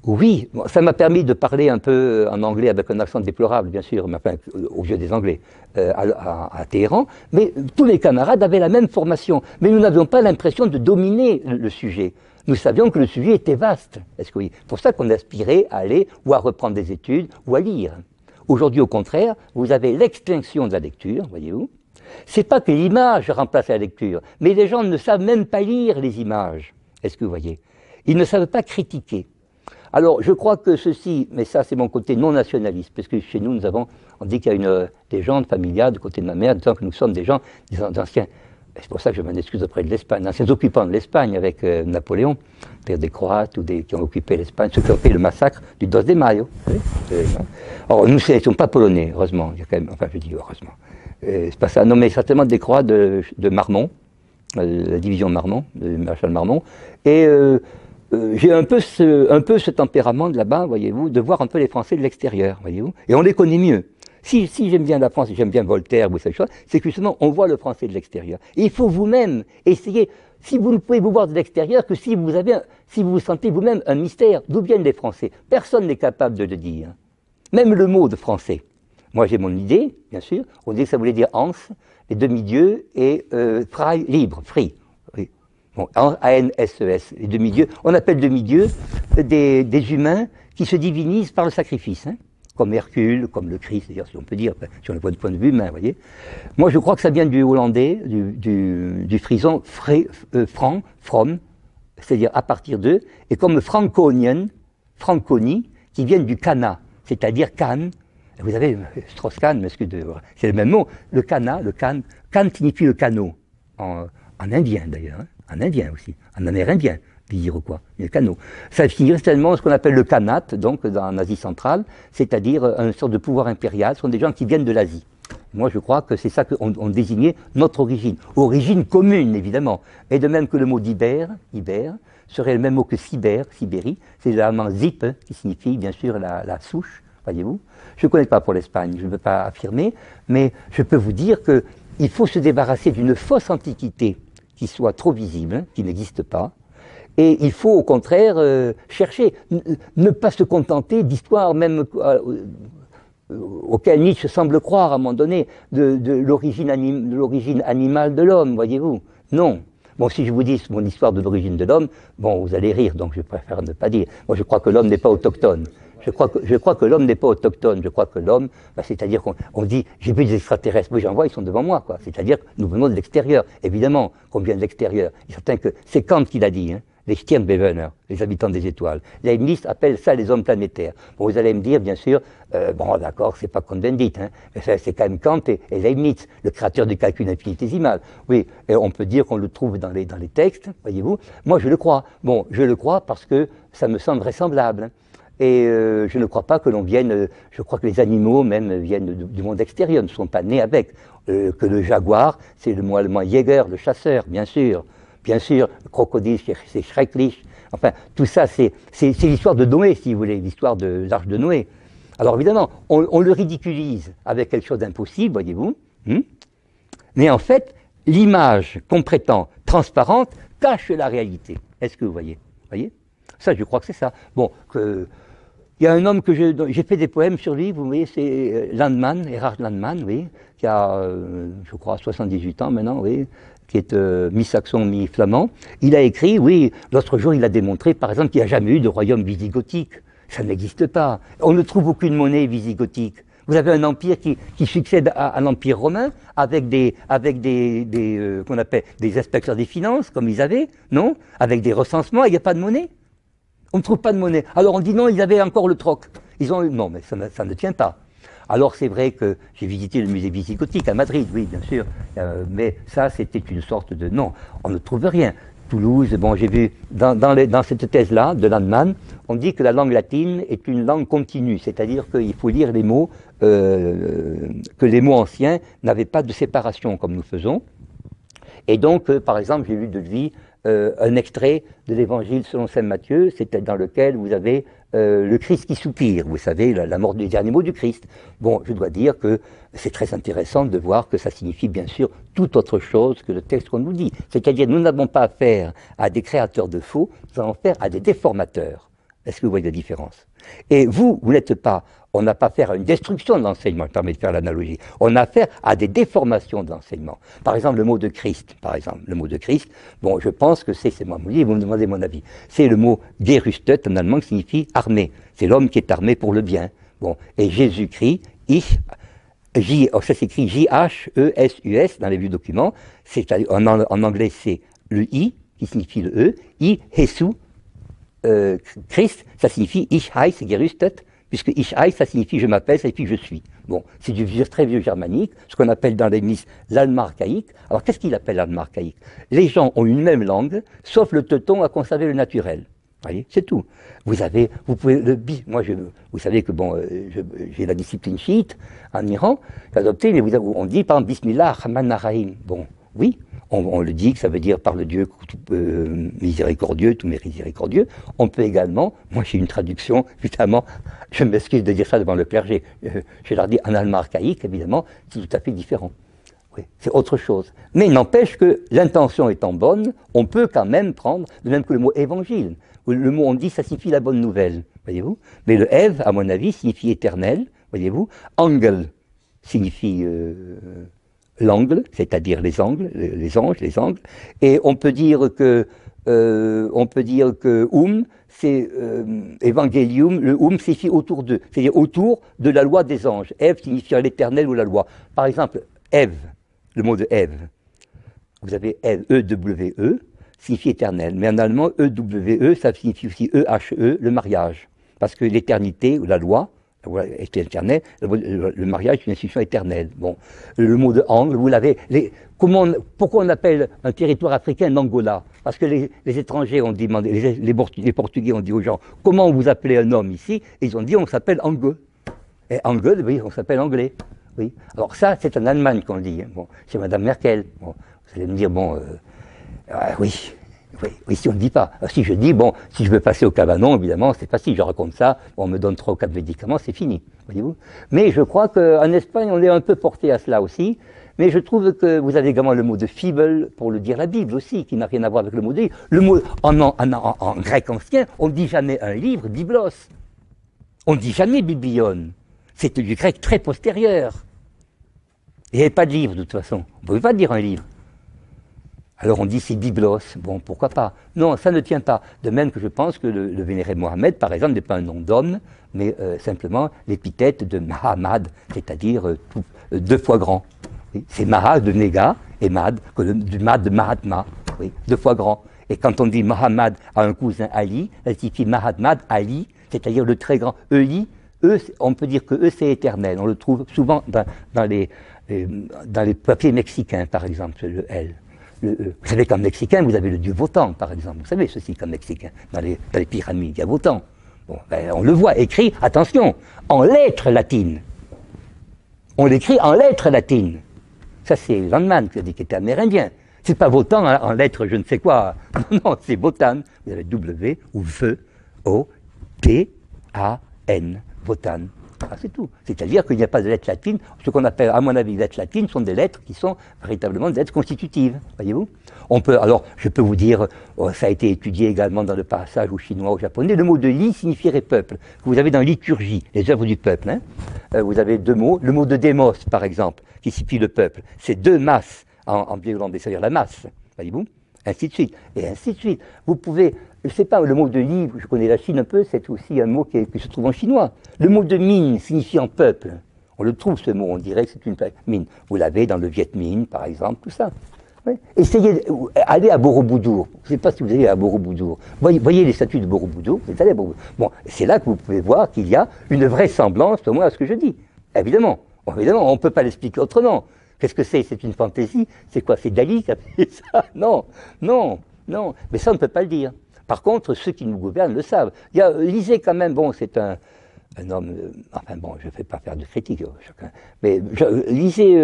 Oui, ça m'a permis de parler un peu en anglais avec un accent déplorable, bien sûr, mais enfin, aux yeux des Anglais, à Téhéran. Mais tous mes camarades avaient la même formation. Mais nous n'avions pas l'impression de dominer le sujet. Nous savions que le sujet était vaste. Est-ce que oui? C'est pour ça qu'on aspirait à aller ou à reprendre des études ou à lire. Aujourd'hui, au contraire, vous avez l'extinction de la lecture, voyez-vous. C'est pas que l'image remplace la lecture, mais les gens ne savent même pas lire les images. Est-ce que vous voyez? Ils ne savent pas critiquer. Alors, je crois que ceci, mais ça c'est mon côté non nationaliste, parce que chez nous, on dit qu'il y a des gens familiales du côté de ma mère, disant que nous sommes des gens d'anciens, c'est pour ça que je m'en excuse auprès de l'Espagne, d'anciens occupants de l'Espagne avec Napoléon, c'est-à-dire des Croates ou qui ont occupé l'Espagne, ceux qui ont fait le massacre du 12 de Mayo. Alors, nous ne sommes pas polonais, heureusement, il y a quand même, enfin je dis heureusement. C'est pas ça, non mais certainement des Croates de Marmont, la division Marmont, de maréchal Marmont, et j'ai un peu ce tempérament de là-bas, voyez-vous, de voir un peu les Français de l'extérieur, voyez-vous, et on les connaît mieux. Si j'aime bien la France, j'aime bien Voltaire ou cette chose, c'est que justement, on voit le Français de l'extérieur. Et il faut vous-même essayer, si vous ne pouvez vous voir de l'extérieur que si vous vous sentez vous-même un mystère, d'où viennent les Français? Personne n'est capable de le dire. Même le mot de français. Moi, j'ai mon idée, bien sûr. On dit que ça voulait dire Hans, les demi-dieux, et frei, libre, free. Oui. Bon, A-N-S-E-S, les demi-dieux. On appelle demi-dieux des humains qui se divinisent par le sacrifice. Hein, comme Hercule, comme le Christ, d'ailleurs, si on peut dire, si on le voit du point de vue humain, vous voyez. Moi, je crois que ça vient du hollandais, du frison, franc, from, c'est-à-dire à partir d'eux, et comme franconien, franconie, qui viennent du kana, c'est-à-dire Cannes. Vous avez Strauss-Kahn, c'est le même mot. Le kana, Cannes signifie le canot, en indien d'ailleurs, hein, en indien aussi, en amérindien, dire quoi, le canot. Ça signifie tellement ce qu'on appelle le khanat, donc en Asie centrale, c'est-à-dire une sorte de pouvoir impérial. Ce sont des gens qui viennent de l'Asie. Moi, je crois que c'est ça qu'on désignait notre origine commune évidemment, et de même que le mot d'Iber serait le même mot que Sibérie, c'est l'allemand Zip, qui signifie bien sûr la souche. Voyez-vous, je ne connais pas pour l'Espagne, je ne peux pas affirmer, mais je peux vous dire qu'il faut se débarrasser d'une fausse antiquité qui soit trop visible, qui n'existe pas, et il faut au contraire chercher, ne pas se contenter d'histoires même auxquelles Nietzsche semble croire à un moment donné, de l'origine animale de l'homme, voyez-vous. Non. Bon, si je vous dis mon histoire de l'origine de l'homme, bon, vous allez rire, donc je préfère ne pas dire. Moi, je crois que l'homme n'est pas autochtone. Je crois que l'homme n'est pas autochtone. Je crois que l'homme, c'est-à-dire qu'on dit, j'ai vu des extraterrestres, oui j'en vois, ils sont devant moi, quoi. C'est-à-dire que nous venons de l'extérieur. Évidemment qu'on vient de l'extérieur. Il est certain que c'est Kant qui l'a dit, hein, les Sternbewohner, les habitants des étoiles. Leibniz appelle ça les hommes planétaires. Bon, vous allez me dire, bien sûr, bon, d'accord, c'est pas Cohn-Bendit, hein, mais c'est quand même Kant et Leibniz, le créateur du calcul infinitésimal. Oui, et on peut dire qu'on le trouve dans les textes, voyez-vous. Moi, je le crois. Bon, je le crois parce que ça me semble vraisemblable. Hein. Et je ne crois pas que l'on vienne, je crois que les animaux même viennent du monde extérieur, ne sont pas nés avec. Que le jaguar, c'est le mot allemand Jäger, le chasseur, bien sûr. Bien sûr, le crocodile, c'est schrecklich. Enfin, tout ça, c'est l'histoire de Noé, si vous voulez, l'histoire de l'arche de Noé. Alors évidemment, on le ridiculise avec quelque chose d'impossible, voyez-vous. Mais en fait, l'image qu'on prétend transparente cache la réalité. Est-ce que vous voyez? Ça, je crois que c'est ça. Bon, il y a un homme que j'ai fait des poèmes sur lui, vous voyez, c'est Landmann, Erhard Landmann, oui, qui a, je crois, 78 ans maintenant, oui, qui est mi-saxon, mi-flamand. Il a écrit, oui, l'autre jour, il a démontré, par exemple, qu'il n'y a jamais eu de royaume visigothique. Ça n'existe pas. On ne trouve aucune monnaie visigothique. Vous avez un empire qui succède à l'empire romain, avec qu'on appelle des inspecteurs des finances, comme ils avaient, non? Avec des recensements, il n'y a pas de monnaie. On ne trouve pas de monnaie. Alors on dit non, ils avaient encore le troc. Non, mais ça ne tient pas. Alors c'est vrai que j'ai visité le musée visigothique à Madrid, oui, bien sûr, mais ça c'était une sorte de... Non, on ne trouve rien. Toulouse, bon, j'ai vu dans cette thèse-là de Landman, on dit que la langue latine est une langue continue, c'est-à-dire qu'il faut lire les mots, que les mots anciens n'avaient pas de séparation comme nous faisons. Et donc, par exemple, j'ai lu de lui un extrait de l'Évangile selon saint Matthieu, c'est dans lequel vous avez le Christ qui soupire, vous savez, la mort des derniers mots du Christ. Bon, je dois dire que c'est très intéressant de voir que ça signifie bien sûr tout autre chose que le texte qu'on nous dit. C'est-à-dire, nous n'avons pas affaire à des créateurs de faux, nous avons affaire à des déformateurs. Est-ce que vous voyez la différence? Et vous n'êtes pas, on n'a pas affaire à une destruction de l'enseignement, je permets de faire l'analogie. On a affaire à des déformations de l'enseignement. Par exemple, le mot de Christ, bon, je pense que c'est moi, vous me demandez mon avis. C'est le mot Gerüstet en allemand qui signifie armé. C'est l'homme qui est armé pour le bien. Bon, et Jésus-Christ, ça s'écrit J-H-E-S-U-S dans les vieux documents. En anglais, c'est le I qui signifie le E. Jésus. Christ, ça signifie Ich heiße gerüstet, puisque Ich heiße, ça signifie je m'appelle, ça signifie je suis. Bon, c'est du très vieux germanique, ce qu'on appelle dans les Nice l'allemand archaïque. Alors qu'est-ce qu'il appelle l'allemand archaïque? Les gens ont une même langue, sauf le teuton a conservé le naturel. Vous voyez, c'est tout. Vous pouvez vous savez que bon, j'ai la discipline chiite en Iran, j'ai adopté, mais on dit par exemple Bismillah Rahman Rahim. Bon, oui. On le dit que ça veut dire par le Dieu miséricordieux, tout miséricordieux. On peut également, moi j'ai une traduction, évidemment, je m'excuse de dire ça devant le clergé, je leur dis en allemand archaïque, évidemment, c'est tout à fait différent. Oui, c'est autre chose. Mais il n'empêche que l'intention étant bonne, on peut quand même prendre, de même que le mot évangile. Le mot on dit ça signifie la bonne nouvelle, voyez-vous. Mais le Ev, à mon avis, signifie éternel, voyez-vous. Angel signifie... l'angle, c'est-à-dire les anges, et on peut dire que c'est évangélium, le signifie autour d'eux, c'est-à-dire autour de la loi des anges. Ève signifiant l'éternel ou la loi. Par exemple, Ève, le mot de Ève, vous avez Ève, E-W-E, signifie éternel, mais en allemand, E-W-E, ça signifie aussi E-H-E, le mariage, parce que l'éternité ou la loi, est éternel, le mariage est une institution éternelle. Bon, le mot de angle, vous l'avez. Pourquoi on appelle un territoire africain l'Angola? Parce que les étrangers ont demandé, les Portugais ont dit aux gens, comment vous appelez un homme ici? Et ils ont dit, on s'appelle Angue. Et Angue, oui, on s'appelle anglais. Oui. Alors ça, c'est en Allemagne qu'on le dit. Bon, c'est Madame Merkel. Bon, vous allez me dire, bon, oui. Oui, si on ne dit pas. Si je dis, bon, si je veux passer au cabanon, évidemment, c'est facile, je raconte ça, on me donne 3 ou 4 médicaments, c'est fini, voyez-vous. Mais je crois qu'en Espagne, on est un peu porté à cela aussi, mais je trouve que vous avez également le mot de Bible pour le dire la Bible aussi, qui n'a rien à voir avec le mot de livre. Le mot, en grec ancien, on ne dit jamais un livre, biblos. On ne dit jamais biblion. C'est du grec très postérieur. Il n'y avait pas de livre, de toute façon. On ne pouvait pas dire un livre. Alors on dit c'est biblos, bon pourquoi pas. Non, ça ne tient pas. De même que je pense que le vénéré Mohammed, par exemple, n'est pas un nom d'homme, mais simplement l'épithète de Mahamad, c'est-à-dire 2 fois grand. Oui. C'est Maha de Néga et Mad, du Mad de Mahatma, oui, 2 fois grand. Et quand on dit Mohammed à un cousin Ali, ça signifie Mahatma Ali, c'est-à-dire le très grand. On peut dire que c'est éternel. On le trouve souvent dans les papiers mexicains, par exemple, le L. Vous savez qu'en mexicain, vous avez le dieu Wotan, par exemple. Vous savez ceci qu'en mexicain, dans les pyramides, il y a Wotan. Bon, ben, on le voit écrit, attention, en lettres latines. On l'écrit en lettres latines. Ça, c'est Landman qui a dit qu'il était amérindien. C'est pas Wotan en lettres je ne sais quoi. Non, c'est Wotan. Vous avez W ou V-O-T-A-N. Wotan. Ah, c'est tout. C'est-à-dire qu'il n'y a pas de lettres latines. Ce qu'on appelle, à mon avis, les lettres latines sont des lettres qui sont véritablement des lettres constitutives. Voyez-vous? Alors, je peux vous dire, ça a été étudié également dans le passage au chinois, au japonais. Le mot de li signifierait peuple. Vous avez dans liturgie, les œuvres du peuple. Hein, vous avez 2 mots. Le mot de démos, par exemple, qui signifie le peuple. C'est 2 masses en vieux hollandais, c'est-à-dire la masse. Voyez-vous? Ainsi de suite. Et ainsi de suite. Vous pouvez, je ne sais pas, le mot de livre, je connais la Chine un peu, c'est aussi un mot qui se trouve en chinois. Le mot de mine signifiant peuple. On le trouve ce mot, on dirait que c'est une mine. Vous l'avez dans le Viet Minh, par exemple, tout ça. Ouais. Essayez, allez à Borobudur. Je ne sais pas si vous allez à Borobudur. Voyez les statues de Borobudur, vous allez à Borobudur. Bon, c'est là que vous pouvez voir qu'il y a une vraisemblance, au moins à ce que je dis. Évidemment, on ne peut pas l'expliquer autrement. Qu'est-ce que c'est? C'est une fantaisie? C'est quoi? C'est Dali qui a fait ça? Non, non, non. Mais ça, on ne peut pas le dire. Par contre, ceux qui nous gouvernent le savent. Lisez quand même, bon, c'est un homme, enfin bon, je ne vais pas faire de critique, chacun, mais lisez,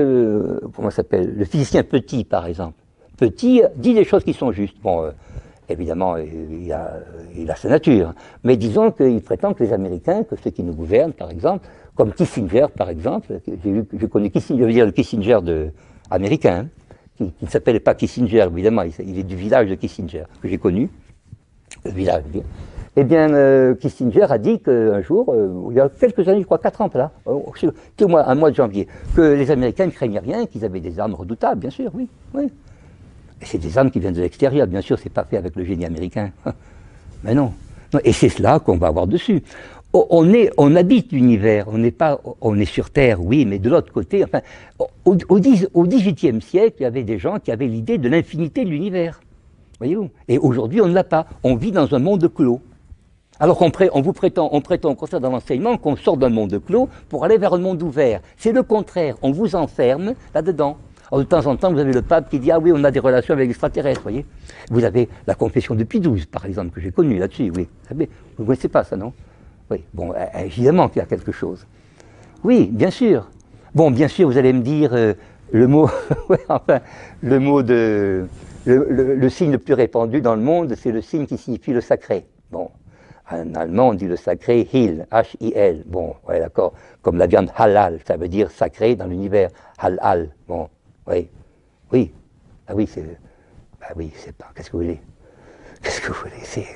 comment ça s'appelle, le physicien Petit, par exemple. Petit dit des choses qui sont justes. Bon, évidemment, il a sa nature, mais disons qu'il prétend que les Américains, que ceux qui nous gouvernent, par exemple, comme Kissinger, par exemple, je connais Kissinger, je veux dire le Kissinger américain, qui ne s'appelle pas Kissinger, évidemment, il est du village de Kissinger, que j'ai connu, le village, je veux dire. Eh bien, Kissinger a dit qu'un jour, il y a quelques années, je crois 4 ans, là, un mois de janvier, que les Américains ne craignaient rien, qu'ils avaient des armes redoutables, bien sûr, oui, oui. Et c'est des armes qui viennent de l'extérieur, bien sûr, c'est pas fait avec le génie américain. Mais non. Et c'est cela qu'on va avoir dessus. On habite l'univers, on est sur Terre, oui, mais de l'autre côté, enfin, au XVIIIe siècle, il y avait des gens qui avaient l'idée de l'infinité de l'univers. Voyez-vous? Et aujourd'hui, on ne l'a pas. On vit dans un monde clos. Alors on prétend au contraire dans l'enseignement qu'on sort d'un monde clos pour aller vers un monde ouvert. C'est le contraire, on vous enferme là-dedans. Alors de temps en temps, vous avez le pape qui dit « Ah oui, on a des relations avec l'extraterrestre, vous voyez ?» Vous avez la confession de Pie XII, par exemple, que j'ai connue là-dessus, oui. Vous ne connaissez pas ça, non? Oui, bon, évidemment qu'il y a quelque chose. Oui, bien sûr. Bon, bien sûr, vous allez me dire le mot, enfin, le mot de... Le signe le plus répandu dans le monde, c'est le signe qui signifie le sacré. Bon. En allemand, on dit le sacré Hil, H-I-L. Bon, ouais, d'accord. Comme la viande halal, ça veut dire sacré dans l'univers. Halal. Bon, oui. Oui. Ah oui, c'est. Bah oui, c'est pas. Qu'est-ce que vous voulez? Qu'est-ce que vous voulez? C'est.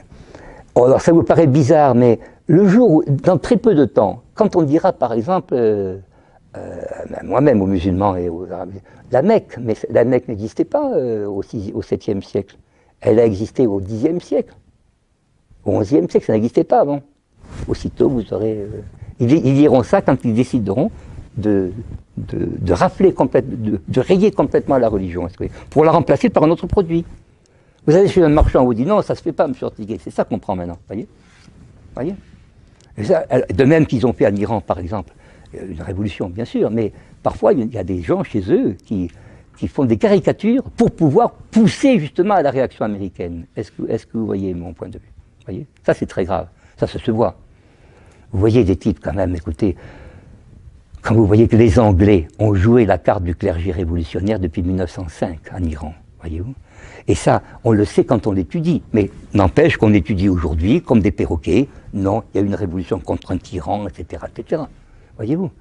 Oh, alors ça vous paraît bizarre, mais le jour où, dans très peu de temps, quand on dira par exemple, moi-même aux musulmans et aux arabes, la Mecque, mais la Mecque n'existait pas au 7e siècle. Elle a existé au 10e siècle. Au XIe siècle, ça n'existait pas avant. Aussitôt, vous aurez... Ils diront ça quand ils décideront de rafler complètement, de rayer complètement la religion, pour la remplacer par un autre produit. Vous allez chez un marchand, on vous dit non, ça ne se fait pas, monsieur Ortiguet. C'est ça qu'on prend maintenant, voyez. Et ça, de même qu'ils ont fait en Iran, par exemple, une révolution, bien sûr, mais parfois, il y a des gens chez eux qui font des caricatures pour pouvoir pousser justement à la réaction américaine. Est-ce que vous voyez mon point de vue? Voyez, ça c'est très grave, ça se voit. Vous voyez des types quand même, écoutez, quand vous voyez que les Anglais ont joué la carte du clergé révolutionnaire depuis 1905 en Iran, voyez-vous. Et ça, on le sait quand on l'étudie, mais n'empêche qu'on étudie aujourd'hui comme des perroquets, non, il y a une révolution contre un tyran, etc., etc. Voyez-vous.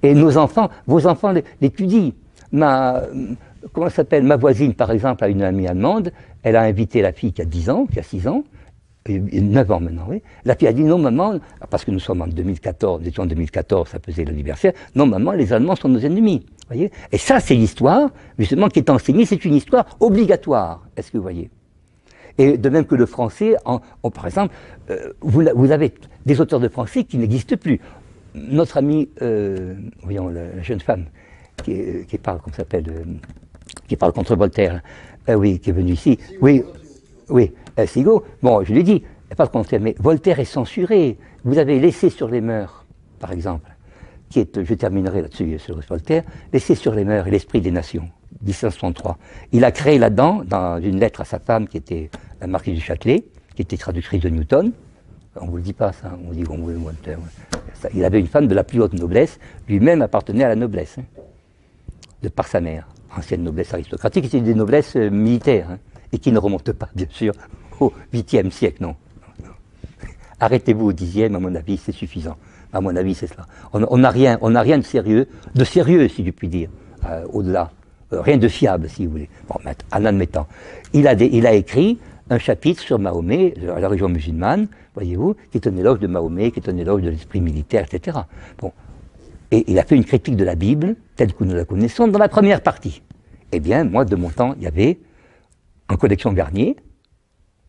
Et nos enfants, vos enfants l'étudient. Comment s'appelle, ma voisine, par exemple, a une amie allemande, elle a invité la fille qui a 10 ans, qui a 6 ans, 9 ans maintenant, oui. La fille a dit non maman, parce que nous sommes en 2014, nous étions en 2014, ça faisait l'anniversaire, non maman, les Allemands sont nos ennemis, voyez. Et ça c'est l'histoire, justement, qui est enseignée, c'est une histoire obligatoire, est-ce que vous voyez. Et de même que le français, par exemple, vous avez des auteurs de français qui n'existent plus. Notre amie, voyons, la jeune femme qui parle, comment ça s'appelle, qui parle contre Voltaire, oui, qui est venue ici, oui. Oui, Sigo, bon, je l'ai dit, pas de contraire, mais Voltaire est censuré. Vous avez L'Essai sur les mœurs, par exemple, qui est, je terminerai là-dessus sur Voltaire, L'Essai sur les mœurs et l'esprit des nations, 1763. Il a créé là-dedans, dans une lettre à sa femme, qui était la marquise du Châtelet, qui était traductrice de Newton, on ne vous le dit pas ça, on dit qu'on voulait Voltaire. Il avait une femme de la plus haute noblesse, lui-même appartenait à la noblesse, de par sa mère, ancienne noblesse aristocratique, c'était des noblesses militaires, et qui ne remonte pas, bien sûr, au 8e siècle, non. Arrêtez-vous au 10e, à mon avis, c'est suffisant. À mon avis, c'est cela. On n'a rien de sérieux, si je puis dire, au-delà. Rien de fiable, si vous voulez. Bon, en admettant. Il a écrit un chapitre sur Mahomet, la religion musulmane, voyez-vous, qui est un éloge de Mahomet, qui est un éloge de l'esprit militaire, etc. Bon. Et il a fait une critique de la Bible, telle que nous la connaissons, dans la première partie. Eh bien, moi, de mon temps, il y avait en collection Garnier,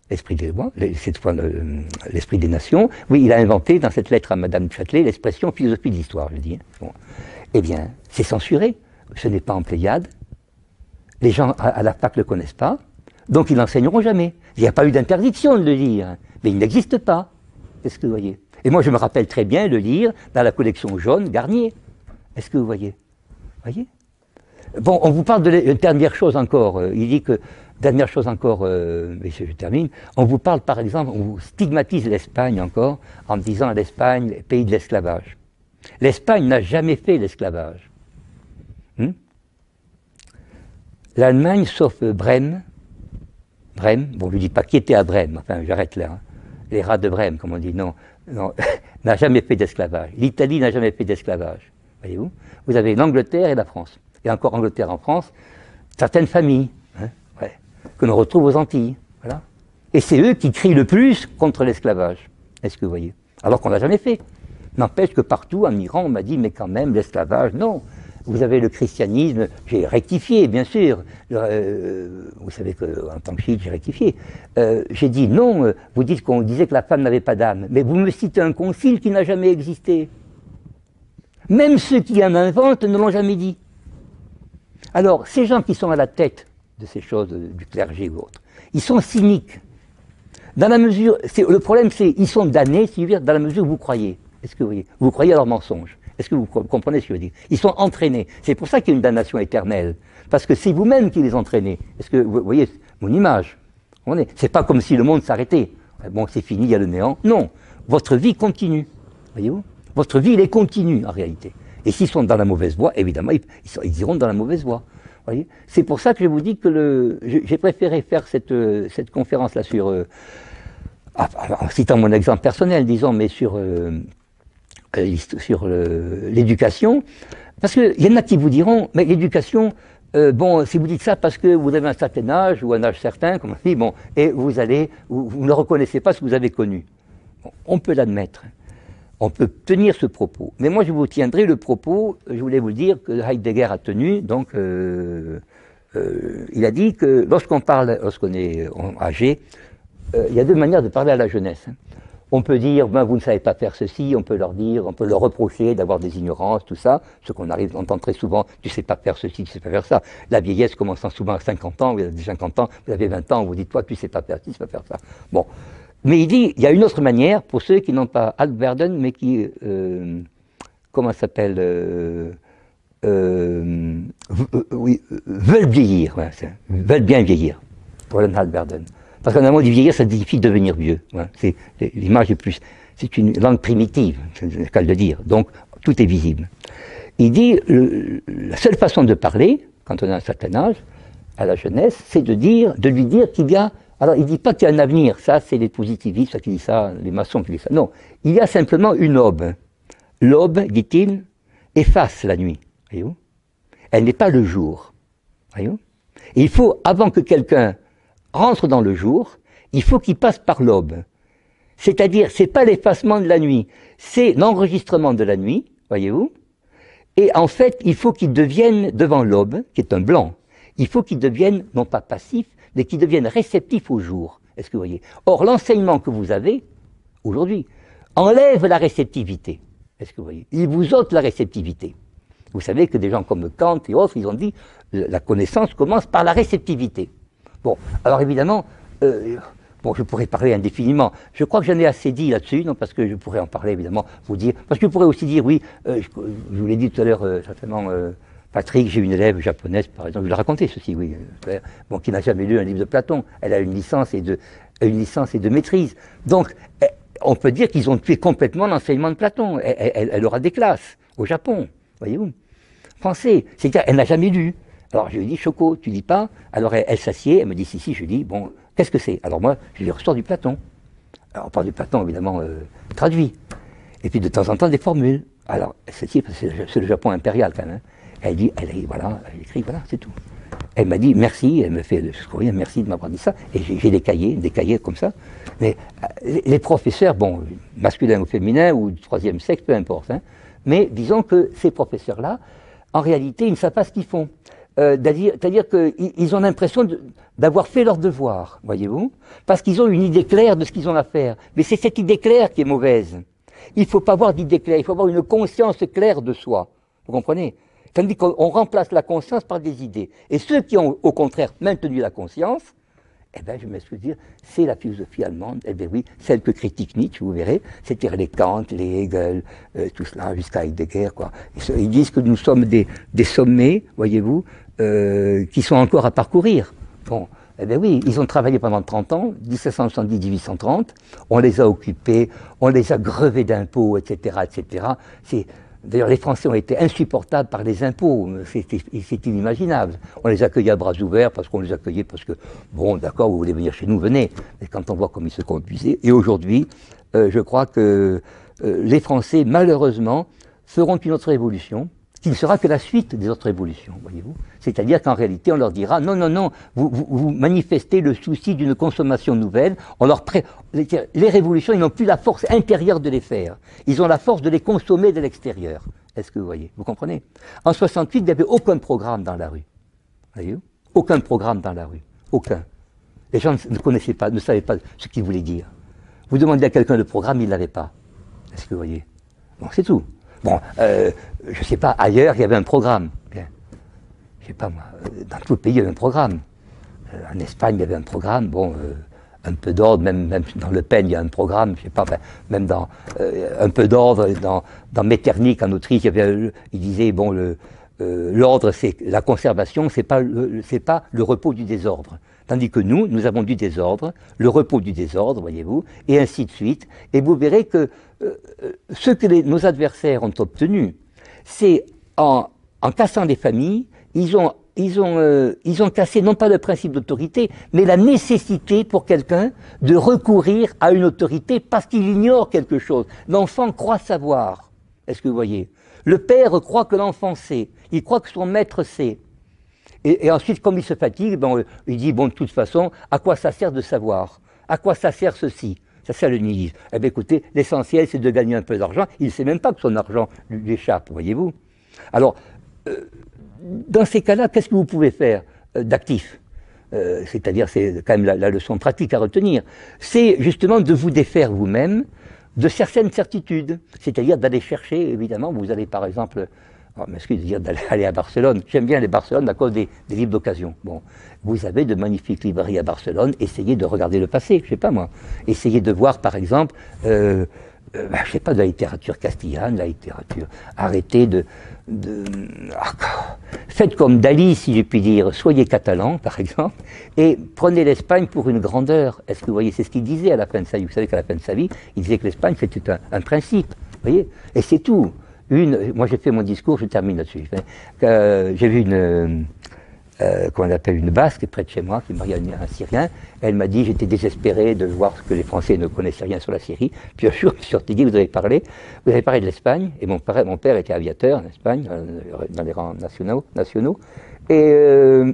l'esprit des lois, cette fois l'esprit des nations. Oui, il a inventé dans cette lettre à Madame du Châtelet l'expression philosophie de l'histoire, je dis. Bon. Eh bien, c'est censuré. Ce n'est pas en Pléiade. Les gens à la fac ne le connaissent pas. Donc, ils n'enseigneront jamais. Il n'y a pas eu d'interdiction de le lire. Mais il n'existe pas. Est-ce que vous voyez? Et moi, je me rappelle très bien le lire dans la collection jaune Garnier. Est-ce que vous voyez? Voyez? Bon, on vous parle de dernière chose encore. Il dit que, dernière chose encore, mais je termine, on vous parle par exemple, on vous stigmatise l'Espagne encore, en disant l'Espagne, pays de l'esclavage. L'Espagne n'a jamais fait l'esclavage. L'Allemagne, sauf Brême, bon, je ne dis pas qui était à Brême, enfin j'arrête là, hein. Les rats de Brême, comme on dit, non, n'a jamais fait d'esclavage. L'Italie n'a jamais fait d'esclavage, voyez-vous. Vous avez l'Angleterre et la France. Et encore Angleterre en France, certaines familles, hein, ouais, que l'on retrouve aux Antilles. Voilà. Et c'est eux qui crient le plus contre l'esclavage. Est-ce que vous voyez? Alors qu'on ne l'a jamais fait. N'empêche que partout, en Iran, on m'a dit, mais quand même, l'esclavage, non. Vous avez le christianisme, j'ai rectifié, bien sûr. Vous savez qu'en tant que chiite, j'ai rectifié. J'ai dit, non, vous dites qu'on disait que la femme n'avait pas d'âme. Mais vous me citez un concile qui n'a jamais existé. Même ceux qui en inventent ne l'ont jamais dit. Alors, ces gens qui sont à la tête de ces choses, du clergé ou autre, ils sont cyniques. Dans la mesure, le problème c'est, ils sont damnés, si vous voulez, dans la mesure où vous croyez. Est-ce que vous voyez? Vous croyez à leurs mensonges. Est-ce que vous comprenez ce que je veux dire? Ils sont entraînés. C'est pour ça qu'il y a une damnation éternelle. Parce que c'est vous-même qui les entraînez. Est-ce que vous voyez mon image? C'est pas comme si le monde s'arrêtait. Bon, c'est fini, il y a le néant. Non. Votre vie continue. Voyez-vous? Votre vie, elle est continue, en réalité. Et s'ils sont dans la mauvaise voie, évidemment, ils iront dans la mauvaise voie. Voyez? C'est pour ça que je vous dis que j'ai préféré faire cette conférence-là sur, en citant mon exemple personnel, disons, mais sur l'éducation, parce qu'il y en a qui vous diront, mais l'éducation, bon, si vous dites ça parce que vous avez un certain âge, ou un âge certain, comme on dit, bon, et vous ne reconnaissez pas ce que vous avez connu. Bon, on peut l'admettre. On peut tenir ce propos. Mais moi, je vous tiendrai le propos, je voulais vous le dire, que Heidegger a tenu. Donc, il a dit que lorsqu'on est âgé, il y a deux manières de parler à la jeunesse. On peut dire, ben, vous ne savez pas faire ceci, on peut leur dire, on peut leur reprocher d'avoir des ignorances, tout ça, ce qu'on arrive à entendre très souvent, tu ne sais pas faire ceci, tu ne sais pas faire ça. La vieillesse commençant souvent à 50 ans, vous avez 50 ans, vous avez 20 ans, on vous dit, toi, tu ne sais pas faire ci, tu ne sais pas faire ça. Bon. Mais il dit, il y a une autre manière, pour ceux qui n'ont pas Altwerden, mais qui, comment ça s'appelle, oui, veulent vieillir, ouais, veulent bien vieillir, pour Altwerden. Parce qu'en amont du vieillir, ça signifie devenir vieux. Ouais, c'est l'image est plus, c'est une langue primitive, c'est le cas de le dire. Donc, tout est visible. Il dit, la seule façon de parler, quand on a un certain âge, à la jeunesse, c'est de lui dire qu'il y a. Alors, il ne dit pas qu'il y a un avenir, ça c'est les positivistes qui disent ça, les maçons qui disent ça. Non, il y a simplement une aube. L'aube, dit-il, efface la nuit. Voyez-vous? Elle n'est pas le jour. Voyez-vous? Et il faut, avant que quelqu'un rentre dans le jour, il faut qu'il passe par l'aube. C'est-à-dire, c'est pas l'effacement de la nuit, c'est l'enregistrement de la nuit, voyez-vous? Et en fait, il faut qu'il devienne, devant l'aube, qui est un blanc, il faut qu'il devienne, non pas passif, mais qu'il devienne réceptif au jour. Est-ce que vous voyez? Or, l'enseignement que vous avez, aujourd'hui, enlève la réceptivité. Est-ce que vous voyez? Il vous ôte la réceptivité. Vous savez que des gens comme Kant et autres, ils ont dit, la connaissance commence par la réceptivité. Bon, alors évidemment, bon, je pourrais parler indéfiniment. Je crois que j'en ai assez dit là-dessus, non, parce que je pourrais en parler, évidemment, vous dire, parce que je pourrais aussi dire, oui, je vous l'ai dit tout à l'heure, certainement, Patrick, j'ai une élève japonaise, par exemple, je l'ai raconté ceci, oui, bon, qui n'a jamais lu un livre de Platon. Elle a une licence et de maîtrise. Donc, on peut dire qu'ils ont tué complètement l'enseignement de Platon. Elle aura des classes au Japon, voyez-vous. Pensez, c'est-à-dire, elle n'a jamais lu. Alors, je lui dis, Choco, tu lis pas? Alors, elle s'assied, elle me dit, si, je lui dis, bon, qu'est-ce que c'est? Alors, moi, je lui ressors du Platon. Alors, on parle du Platon, évidemment, traduit. Et puis, de temps en temps, des formules. Alors, elle s'assied, parce que c'est le Japon impérial, quand même. Hein. Elle dit, voilà, elle écrit, voilà, c'est tout. Elle m'a dit, merci, elle me fait le courrier, merci de m'avoir dit ça. Et j'ai des cahiers comme ça. Mais les professeurs, bon, masculins ou féminins, ou du troisième sexe, peu importe, hein, mais disons que ces professeurs-là, en réalité, ils ne savent pas ce qu'ils font. C'est-à-dire qu'ils ont l'impression d'avoir fait leur devoir, voyez-vous, parce qu'ils ont une idée claire de ce qu'ils ont à faire. Mais c'est cette idée claire qui est mauvaise. Il ne faut pas avoir d'idée claire, il faut avoir une conscience claire de soi. Vous comprenez? Tandis qu'on remplace la conscience par des idées. Et ceux qui ont, au contraire, maintenu la conscience, eh bien, je m'excuse de dire, c'est la philosophie allemande, eh bien oui, celle que critique Nietzsche, vous verrez, c'est-à-dire les Kant, les Hegel, tout cela, jusqu'à Heidegger, quoi. Ils disent que nous sommes des sommets, voyez-vous, qui sont encore à parcourir. Bon, eh bien oui, ils ont travaillé pendant 30 ans, 1770-1830, on les a occupés, on les a grevés d'impôts, etc., etc. D'ailleurs, les Français ont été insupportables par les impôts, c'est inimaginable. On les accueillait à bras ouverts parce qu'on les accueillait parce que, bon, d'accord, vous voulez venir chez nous, venez. Mais quand on voit comment ils se conduisaient, et aujourd'hui, je crois que les Français, malheureusement, feront une autre révolution, qui ne sera que la suite des autres révolutions, voyez-vous. C'est-à-dire qu'en réalité, on leur dira, non, non, non, vous manifestez le souci d'une consommation nouvelle, les révolutions, ils n'ont plus la force intérieure de les faire, ils ont la force de les consommer de l'extérieur. Est-ce que vous voyez? Vous comprenez? En 68, il n'y avait aucun programme dans la rue, voyez-vous? Aucun programme dans la rue, aucun. Les gens ne connaissaient pas, ne savaient pas ce qu'ils voulaient dire. Vous demandez à quelqu'un le programme, il ne l'avait pas. Est-ce que vous voyez? Bon, c'est tout. Bon, je ne sais pas, ailleurs, il y avait un programme. Bien. Je ne sais pas, moi, dans tout le pays, il y avait un programme. En Espagne, il y avait un programme. Bon, un peu d'ordre, même dans Le Pen, il y a un programme. Je ne sais pas, enfin, même dans un peu d'ordre, dans Metternich, en Autriche, il disait, bon, l'ordre, c'est la conservation, c'est pas le repos du désordre. Tandis que nous avons du désordre, le repos du désordre, voyez-vous, et ainsi de suite. Et vous verrez que ce que nos adversaires ont obtenu, c'est en cassant les familles, ils ont cassé non pas le principe d'autorité, mais la nécessité pour quelqu'un de recourir à une autorité parce qu'il ignore quelque chose. L'enfant croit savoir. Est-ce que vous voyez? Le père croit que l'enfant sait. Il croit que son maître sait. Et ensuite, comme il se fatigue, ben, il dit, bon, de toute façon, à quoi ça sert de savoir? À quoi ça sert ceci? Ça sert le nihilisme. Eh bien, écoutez, l'essentiel, c'est de gagner un peu d'argent. Il ne sait même pas que son argent lui échappe, voyez-vous. Alors, dans ces cas-là, qu'est-ce que vous pouvez faire d'actif? C'est-à-dire, c'est quand même la leçon pratique à retenir. C'est justement de vous défaire vous-même de certaines certitudes. C'est-à-dire d'aller chercher, évidemment, vous allez par exemple... m'excuse de dire d'aller à Barcelone. J'aime bien les Barcelone à cause des livres d'occasion. Bon, vous avez de magnifiques librairies à Barcelone. Essayez de regarder le passé, je sais pas moi. Essayez de voir, par exemple, je sais pas, de la littérature castillane, la littérature. Arrêtez faites comme Dali, si je puis dire. Soyez catalan, par exemple, et prenez l'Espagne pour une grandeur. Est-ce que vous voyez, c'est ce qu'il disait à la fin de sa vie. Vous savez qu'à la fin de sa vie, il disait que l'Espagne c'était un principe. Vous voyez, et c'est tout. Moi j'ai fait mon discours, je termine là-dessus. J'ai vu qu'on appelle une Basque près de chez moi, qui est mariée à un Syrien. Elle m'a dit, j'étais désespéré de voir que les Français ne connaissaient rien sur la Syrie. Puis un jour, je me suis dit, vous avez parlé de l'Espagne, et mon père était aviateur en Espagne, dans les rangs nationaux. Et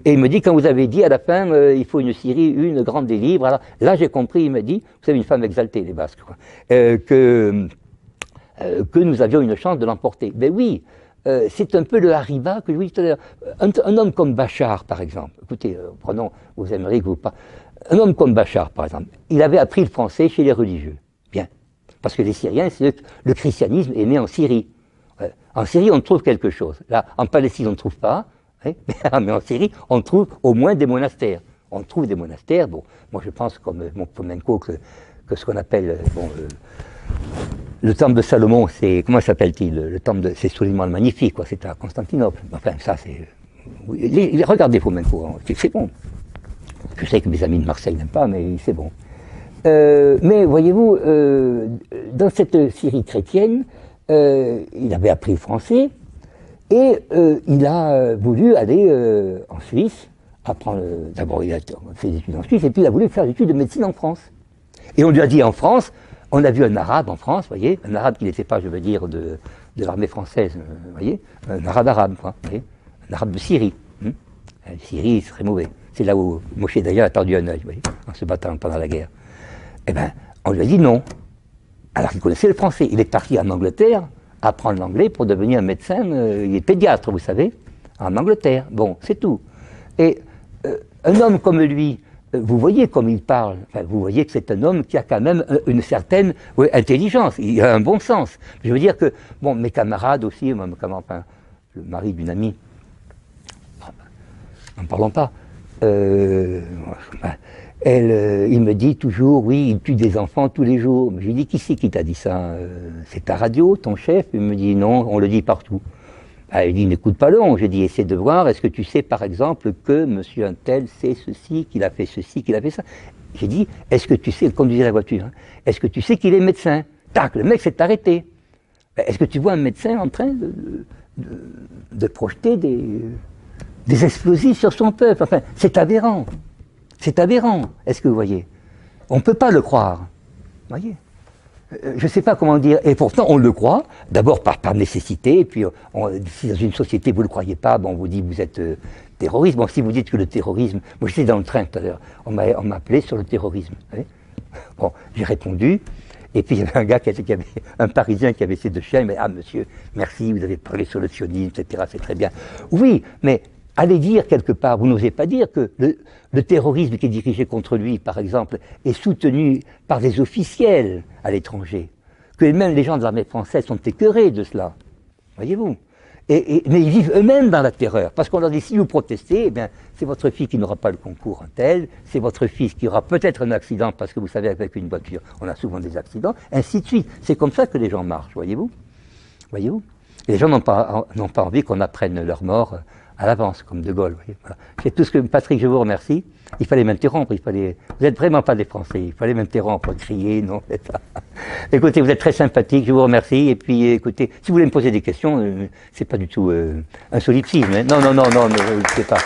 il me dit, quand vous avez dit à la fin, il faut une Syrie, une grande des libres, alors là j'ai compris, il m'a dit, vous savez, une femme exaltée, les Basques, quoi, que nous avions une chance de l'emporter. Ben oui, c'est un peu le Hariba que je vous dis tout à l'heure. Un homme comme Bachar, par exemple, écoutez, prenons, vous aimeriez que vous pas. Un homme comme Bachar, par exemple, il avait appris le français chez les religieux. Bien. Parce que les Syriens, le christianisme est né en Syrie. En Syrie, on trouve quelque chose. Là, en Palestine, on ne trouve pas. Hein, mais en Syrie, on trouve au moins des monastères. On trouve des monastères. Bon, moi, je pense, comme Fomenko, que ce qu'on appelle... le temple de Salomon, c'est, comment s'appelle-t-il? Le temple c'est Soliman le Magnifique, quoi, c'est à Constantinople. Enfin, ça, c'est... regardez Fomenko, hein, c'est bon. Je sais que mes amis de Marseille n'aiment pas, mais c'est bon. Mais voyez-vous, dans cette Syrie chrétienne, il avait appris le français, et il a voulu aller en Suisse, apprendre... D'abord, il a fait des études en Suisse, et puis il a voulu faire des études de médecine en France. Et on lui a dit en France... On a vu un arabe en France, vous voyez, un arabe qui n'était pas, je veux dire, de l'armée française, vous voyez, un arabe, quoi, vous voyez, un arabe de Syrie. Syrie, c'est très mauvais. C'est là où Moshe d'ailleurs a perdu un œil, vous voyez, en se battant pendant la guerre. Eh bien, on lui a dit non. Alors qu'il connaissait le français. Il est parti en Angleterre apprendre l'anglais pour devenir un médecin, il est pédiatre, vous savez, en Angleterre. Bon, c'est tout. Et un homme comme lui, vous voyez comme il parle, enfin, vous voyez que c'est un homme qui a quand même une certaine intelligence, il a un bon sens. Je veux dire que, bon, mes camarades aussi, enfin, le mari d'une amie, n'en parlons pas, il me dit toujours, oui, il tue des enfants tous les jours. Je lui dis, qui c'est qui t'a dit ça? C'est ta radio, ton chef? Il me dit, non, on le dit partout. Il dit, n'écoute pas long. J'ai dit, essaie de voir, est-ce que tu sais par exemple que monsieur un tel sait ceci, qu'il a fait ceci, qu'il a fait ça? J'ai dit, est-ce que tu sais, comme disait la voiture, hein, est-ce que tu sais qu'il est médecin? Tac, le mec s'est arrêté. Est-ce que tu vois un médecin en train de projeter des explosifs sur son peuple? Enfin, c'est aberrant. C'est aberrant. Est-ce que vous voyez? On ne peut pas le croire. Vous voyez? Je ne sais pas comment dire. Et pourtant, on le croit, d'abord par nécessité, et puis si dans une société vous ne le croyez pas, bon, on vous dit que vous êtes terroriste. Bon, si vous dites que le terrorisme... Moi, j'étais dans le train tout à l'heure, on m'a appelé sur le terrorisme. Vous voyez? Bon, j'ai répondu, et puis il y avait un gars un Parisien qui avait ses deux chiens, il m'a dit, ah monsieur, merci, vous avez parlé sur le sionisme, etc., c'est très bien. Oui, mais allez dire quelque part, vous n'osez pas dire que le terrorisme qui est dirigé contre lui, par exemple, est soutenu par des officiels à l'étranger, que même les gens de l'armée française sont écœurés de cela, voyez-vous. Mais ils vivent eux-mêmes dans la terreur, parce qu'on leur dit, si vous protestez, eh bien, c'est votre fille qui n'aura pas le concours tel, c'est votre fils qui aura peut-être un accident, parce que vous savez, avec une voiture, on a souvent des accidents, ainsi de suite. C'est comme ça que les gens marchent, voyez-vous. Voyez-vous. Et les gens n'ont pas envie qu'on apprenne leur mort à l'avance, comme De Gaulle. Voilà. C'est tout ce que... Patrick, je vous remercie. Il fallait m'interrompre, vous n'êtes vraiment pas des Français, il fallait m'interrompre, crier, non, c'est ça. Écoutez, vous êtes très sympathique, je vous remercie, et puis écoutez, si vous voulez me poser des questions, c'est pas du tout un solipsisme, hein. Non, ne sais pas.